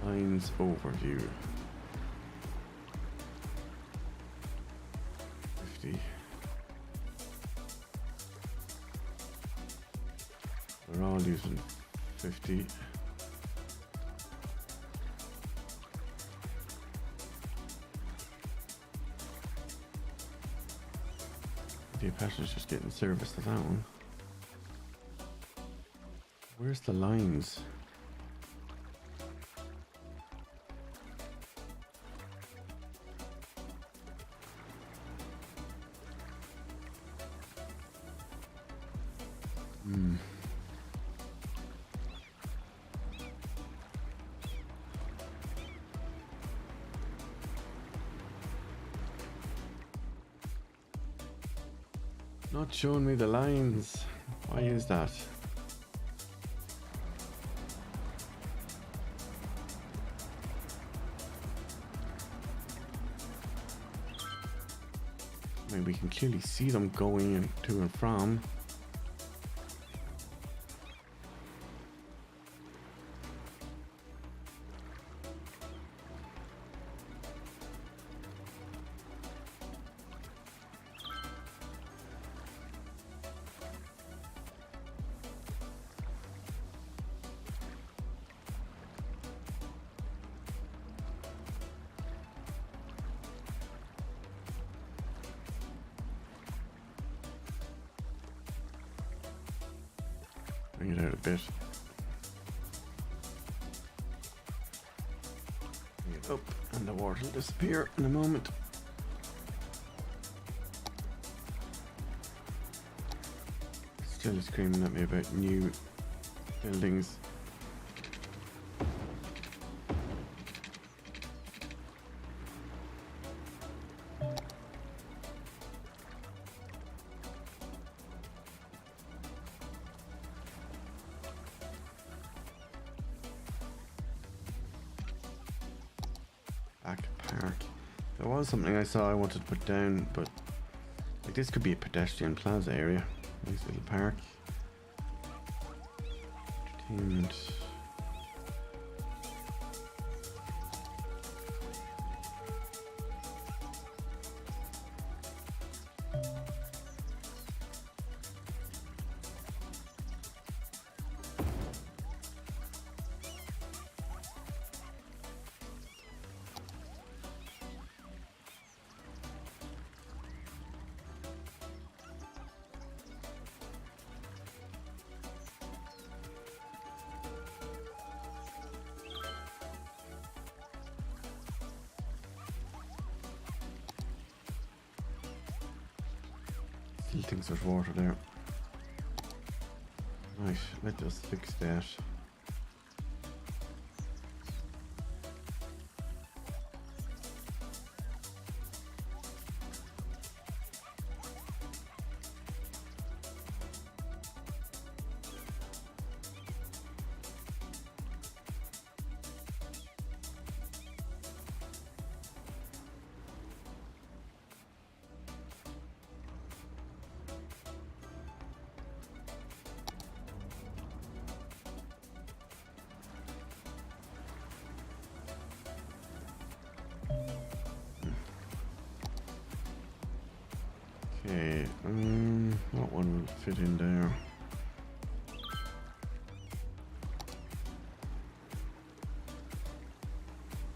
Lines overview. 50. We're all using 50. The Apache's just getting service to that one. Where's the lines? Not showing me the lines. Why is that? I mean, we can clearly see them going to and from. bring it out a bit. Bring it up and the water will disappear in a moment. Still screaming at me about new buildings. Back park. There was something I saw I wanted to put down, but like this could be a pedestrian plaza area. Nice little park. Entertainment. Still thinks there's water there. Right, let us fix that. Okay, what one will fit in there?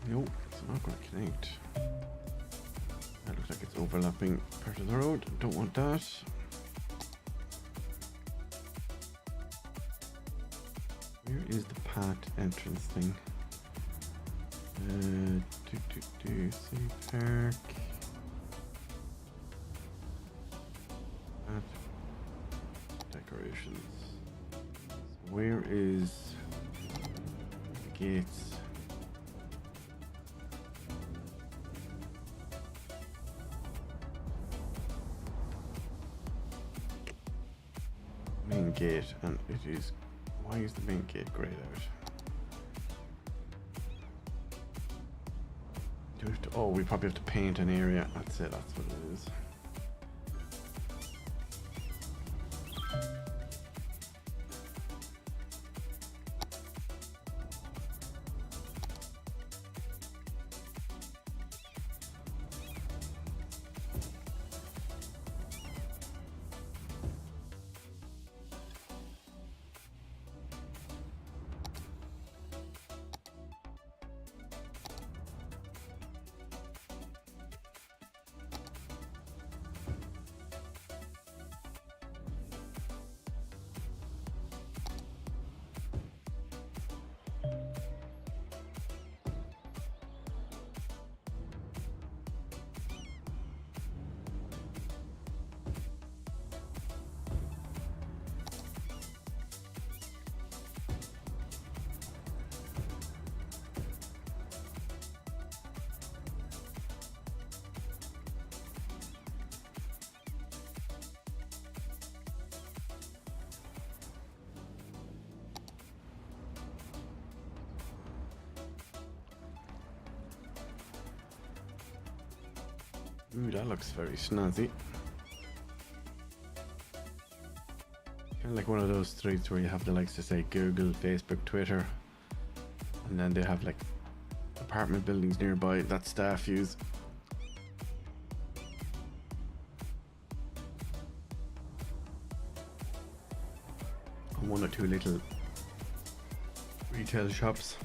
Nope, it's not going to connect. That looks like it's overlapping part of the road. Don't want that. Where is the path entrance thing? City Park. Decorations. Where is the gates? Main gate, and it is. Why is the main gate grayed out? Do we have to? Oh, we probably have to paint an area. That's it. That's what it is. Ooh, that looks very snazzy. Kind of like one of those streets where you have the likes to say Google, Facebook, Twitter, and then they have like apartment buildings nearby that staff use. And one or two little retail shops.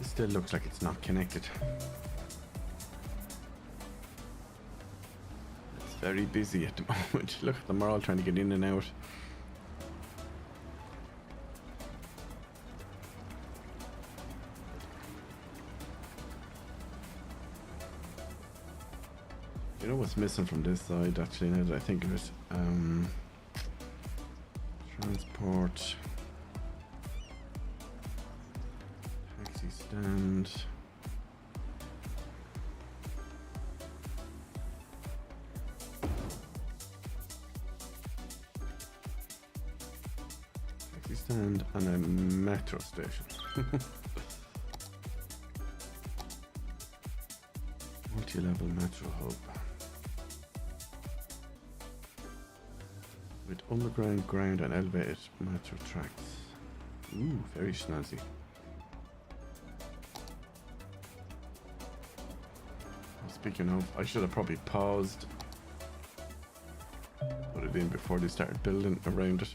Still looks like it's not connected. very busy at the moment. Look at them, are all trying to get in and out. You know what's missing from this side, actually, now that I think of it? Transport. Taxi stand. Taxi stand and a metro station. Multi-level metro hub. With underground, ground and elevated metro tracks. Ooh, very snazzy. Speaking of, I should have probably paused, put it in before they started building around it.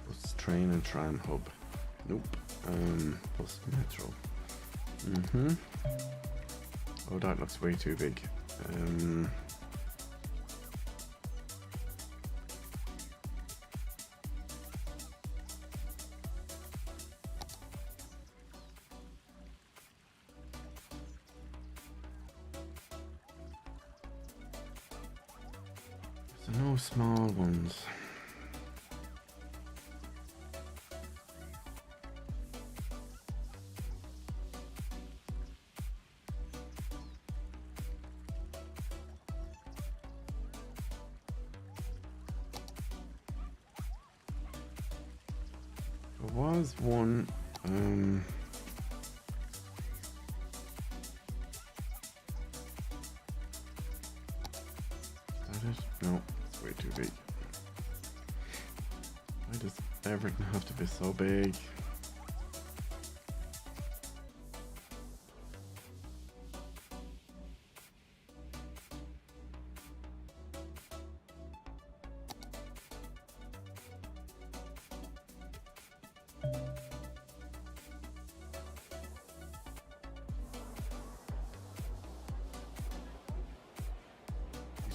Bus, train and tram hub. Nope. Bus metro. Oh, that looks way too big. So no small ones. There was one, is that it? No, it's way too big. Why does everything have to be so big?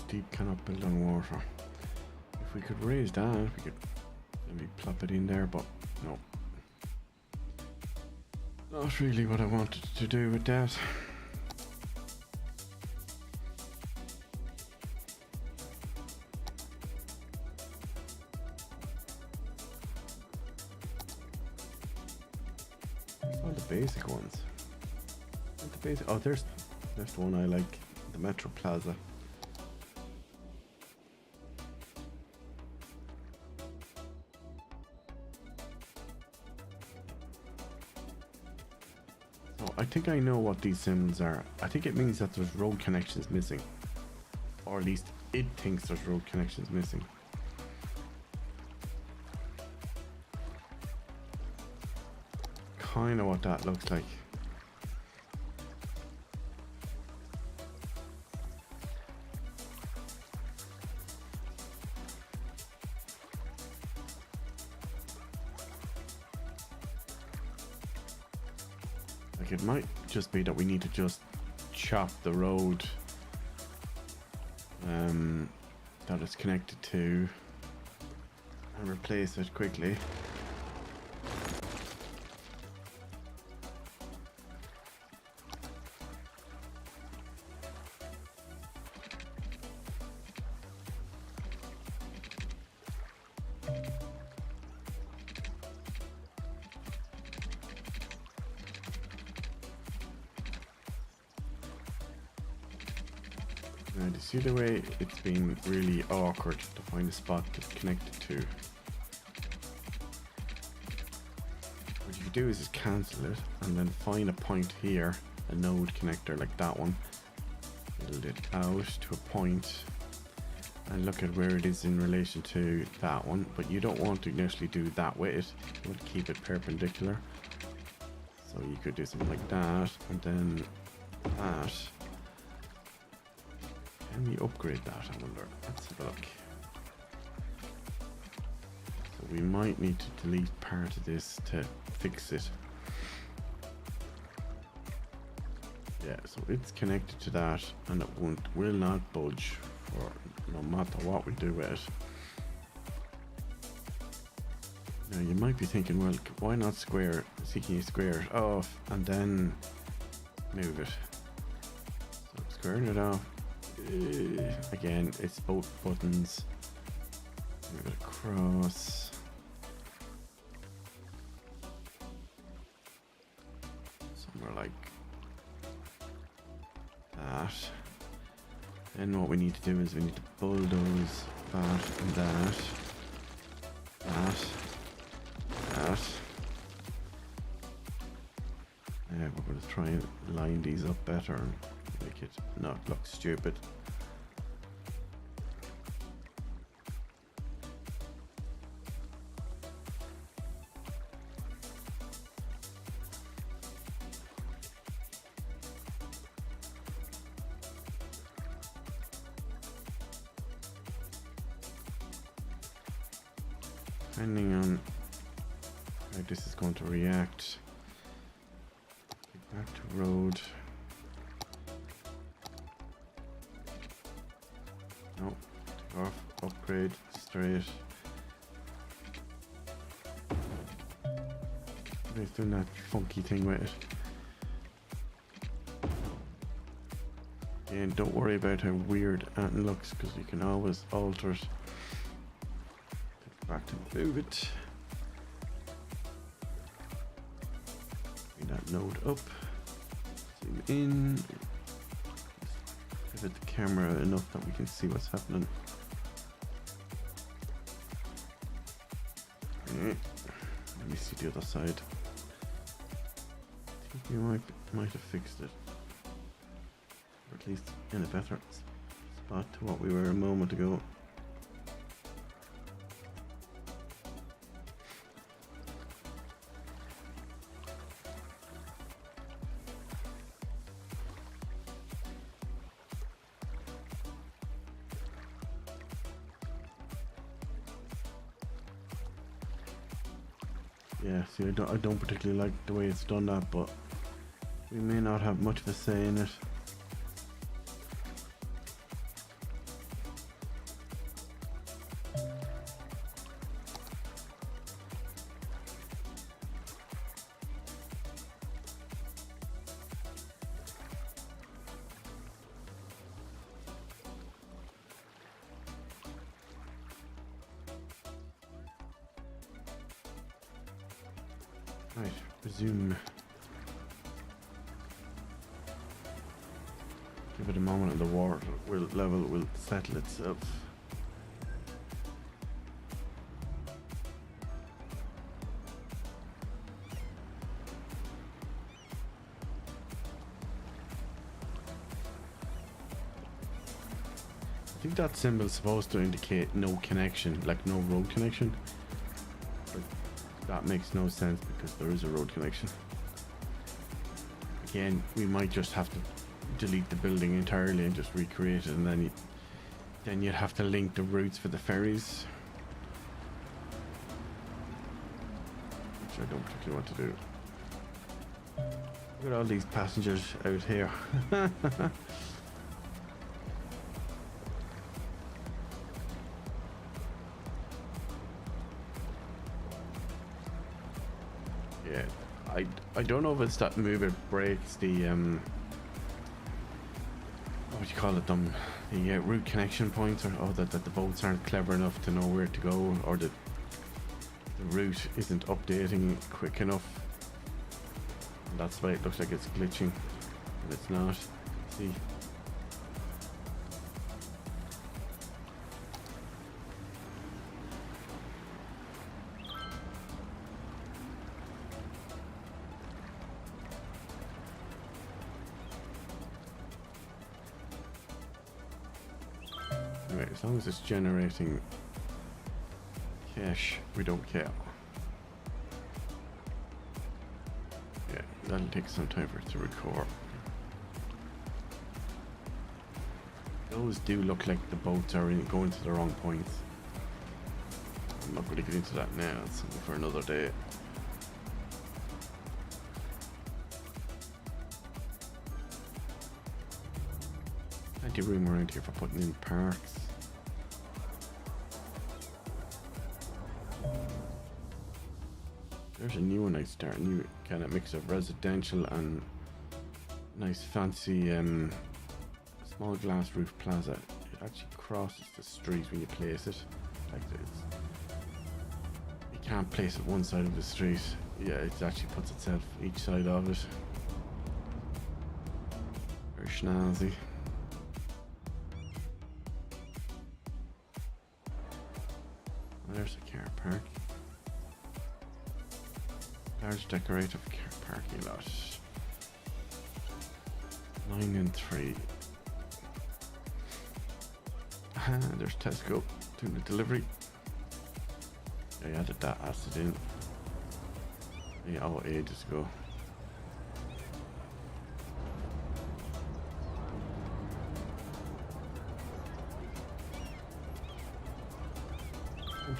Deep cannot build on water. If we could raise that, we could maybe plop it in there, but no. Not really what I wanted to do with that. All the basic ones. Not the basic. Oh, there's the one I like, the Metro Plaza. I think I know what these symbols are. I think it means that there's road connections missing. Or at least it thinks there's road connections missing. Kind of what that looks like. Like, it might just be that we need to just chop the road that it's connected to and replace it quickly. Now, do you see the way it's been really awkward to find a spot to connect it to? What you do is just cancel it and then find a point here, a node connector like that one. Build it out to a point and look at where it is in relation to that one, but you don't want to initially do that with it. You want to keep it perpendicular. So you could do something like that and then that. Can we upgrade that, I wonder? Let's have a look. So we might need to delete part of this to fix it. Yeah, so it's connected to that, and it will not budge for no matter what we do with it. Now you might be thinking, well, why not citiy square it off and then move it? So squaring it off, again, it's both buttons. Move it across. Somewhere like that. Then what we need to do is we need to bulldoze that and that. We're going to try and line these up better and make it not look stupid. Depending on how this is going to react. Back to road. No, off, upgrade, straight. He's doing that funky thing with it. And don't worry about how weird it looks, because you can always alter it. Back to move it. Bring that node up. Zoom in. Pivot the camera enough that we can see what's happening. Let me see the other side. I think we might have fixed it, or at least in a better spot to what we were a moment ago. Yeah, see, I don't particularly like the way it's done that, but we may not have much of a say in it. Right, resume. Give it a moment and the water level will settle itself. I think that symbol is supposed to indicate no connection, like no road connection. That makes no sense because there is a road connection. Again, we might just have to delete the building entirely and just recreate it, and then you'd have to link the routes for the ferries, which I don't particularly want to do. Look at all these passengers out here. Yeah, I don't know if it's that move it breaks the what do you call it, the route connection points, or that the boats aren't clever enough to know where to go, or the route isn't updating quick enough. And that's why it looks like it's glitching, and it's not. See. Anyway, as long as it's generating cash, we don't care. Yeah, that'll take some time for it to record. Those do look like the boats are going to the wrong points. I'm not going to get into that now. It's something for another day. Plenty of room around here for putting in parks. There's a new one I start. New kind of mix of residential and nice fancy small glass roof plaza. It actually crosses the street when you place it. Like this. You can't place it one side of the street. Yeah, it actually puts itself each side of it. Very schnazzy. There's a car park. Large decorative car parking lot. 9 and 3. There's Tesco doing the delivery. I added that acid in. Yeah, oh, ages ago.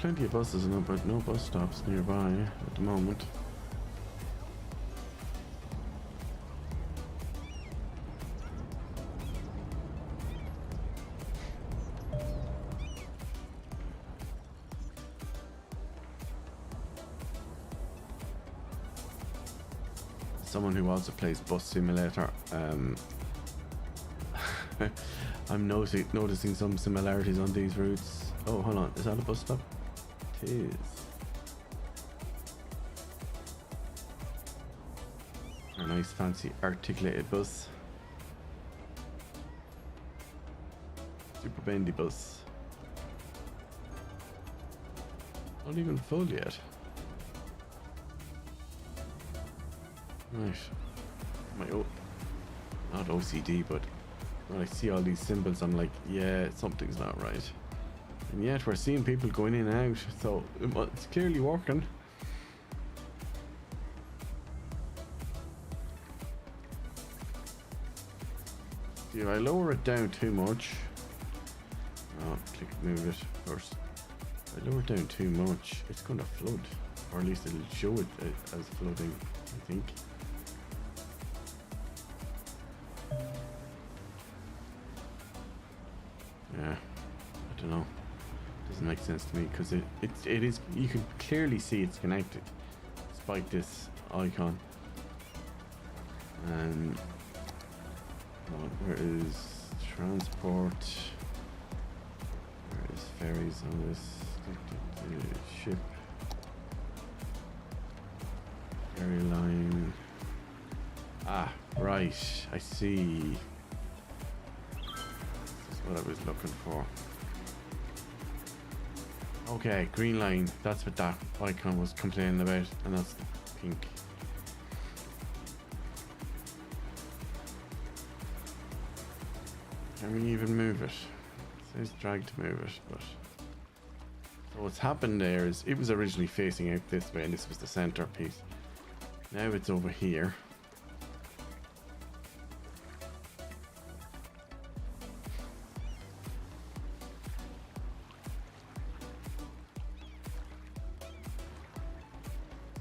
Plenty of buses and but no bus stops nearby at the moment. Someone who also plays Bus Simulator, I'm noticing some similarities on these routes. Oh, hold on, is that a bus stop? It is. A nice fancy articulated bus. Super bendy bus. Not even full yet. Right. Not OCD, but when I see all these symbols, I'm like, yeah, something's not right. And yet we're seeing people going in and out, so it's clearly working. See, if I lower it down too much, click move it first. If I lower it down too much, it's going to flood, or at least it'll show it as flooding, I think. Yeah, I don't know. Doesn't make sense to me because it is, you can clearly see it's connected despite this icon. And where is transport? Where is ferries on this ship? Ferry line. Ah, right, I see. This is what I was looking for. Okay, green line. That's what that icon was complaining about, and that's pink. Can we even move it? It says drag to move it, but so what's happened there is it was originally facing out this way, and this was the center piece. Now it's over here.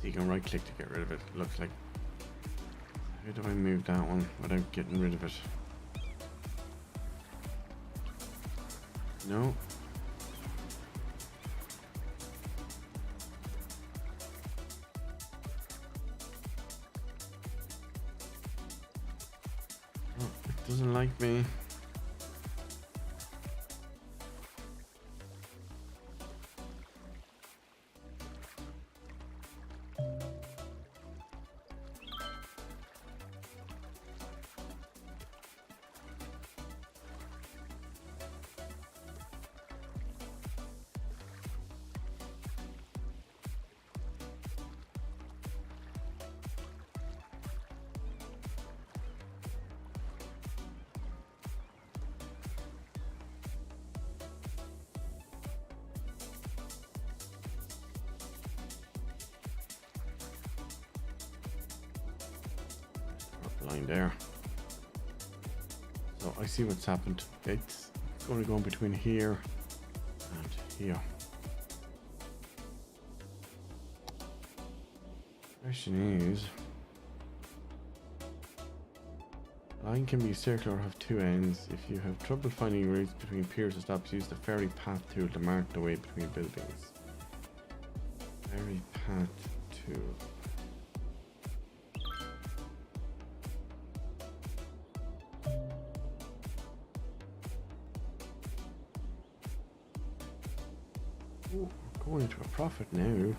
You can right click to get rid of it. Looks like. How do I move that one without getting rid of it? No. Oh, it doesn't like me. Line there. So I see what's happened. It's going to go in between here and here. Question is, a line can be circular or have two ends. If you have trouble finding routes between piers or stops, use the ferry path tool to mark the way between buildings. Ferry path tool. Ooh, we're going into a profit now.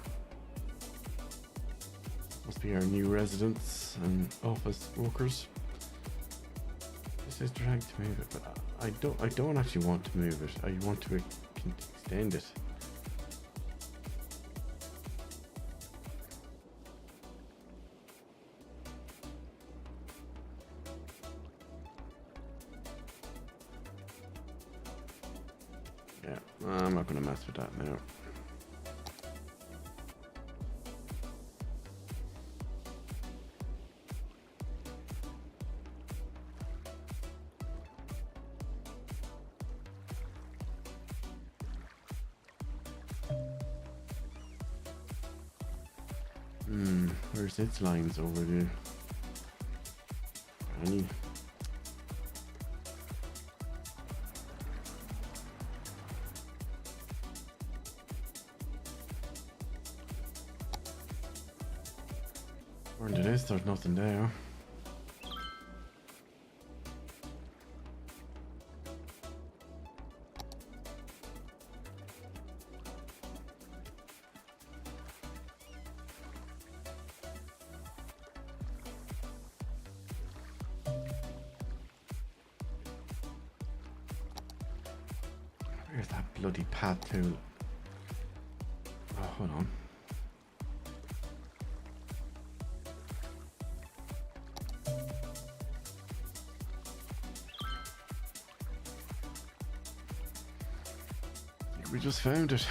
Must be our new residents and office workers. This is drag to move it, but I don't actually want to move it. I want to extend it. Yeah, I'm not going to mess with that now. Where's its lines over there? Any? According to this, there's nothing there. Where's that bloody path tool? Oh, hold on. I think we just found it.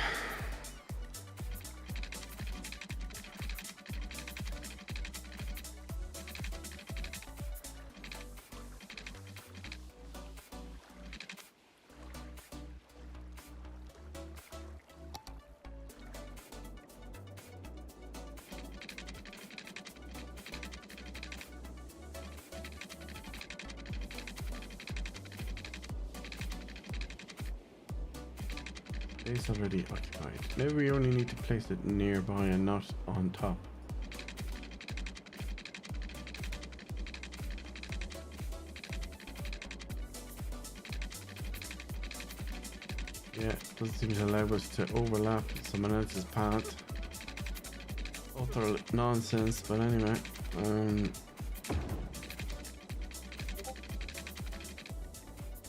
It's already occupied. Maybe we only need to place it nearby and not on top. Yeah, doesn't seem to allow us to overlap someone else's path. Utter nonsense, but anyway.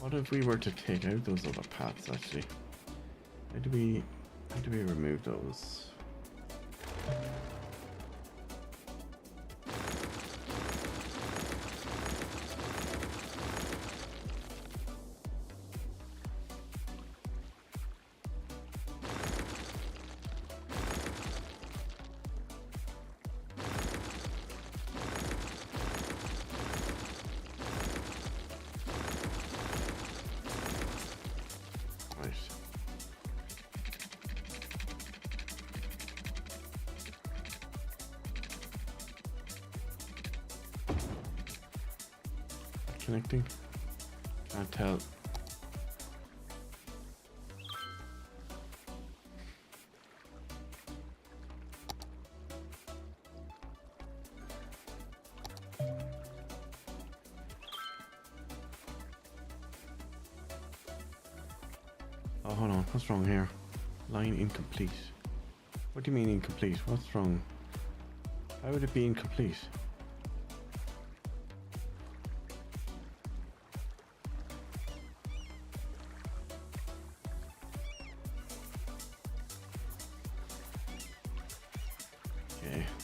What if we were to take out those other paths actually? How do we remove those? Connecting? Can't tell. Oh, hold on. What's wrong here? Line incomplete. What do you mean incomplete? What's wrong? How would it be incomplete?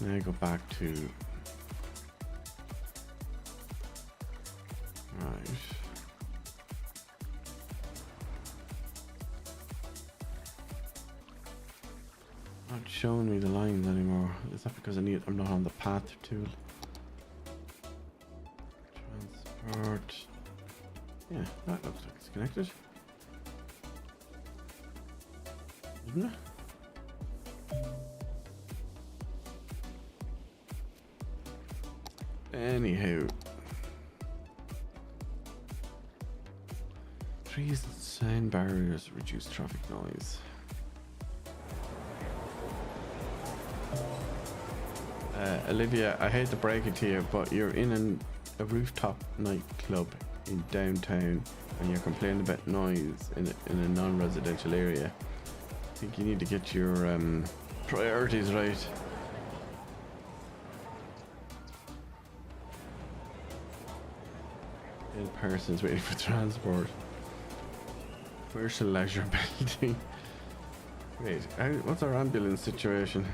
Now go back to right. Not showing me the lines anymore. Is that because I'm not on the path tool? Transport. Yeah, that looks like it's connected. Isn't it? Anyhow. Trees and sound barriers reduce traffic noise. Olivia, I hate to break it to you, but you're in a rooftop nightclub in downtown and you're complaining about noise in a non-residential area. I think you need to get your priorities right. In persons waiting for transport. Commercial leisure building. Wait, what's our ambulance situation?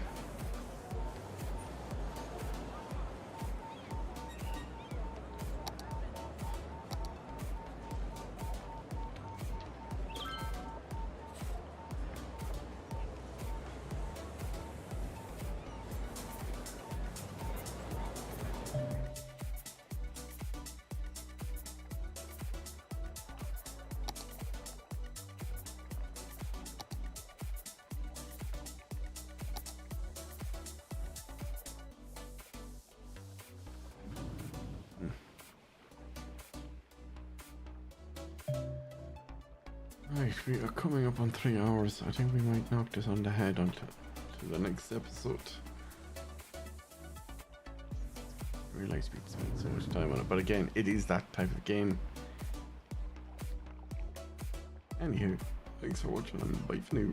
Right, we are coming up on 3 hours. I think we might knock this on the head until the next episode. I realize we spent so much time on it, but again, it is that type of game. Anywho, thanks for watching and bye for now.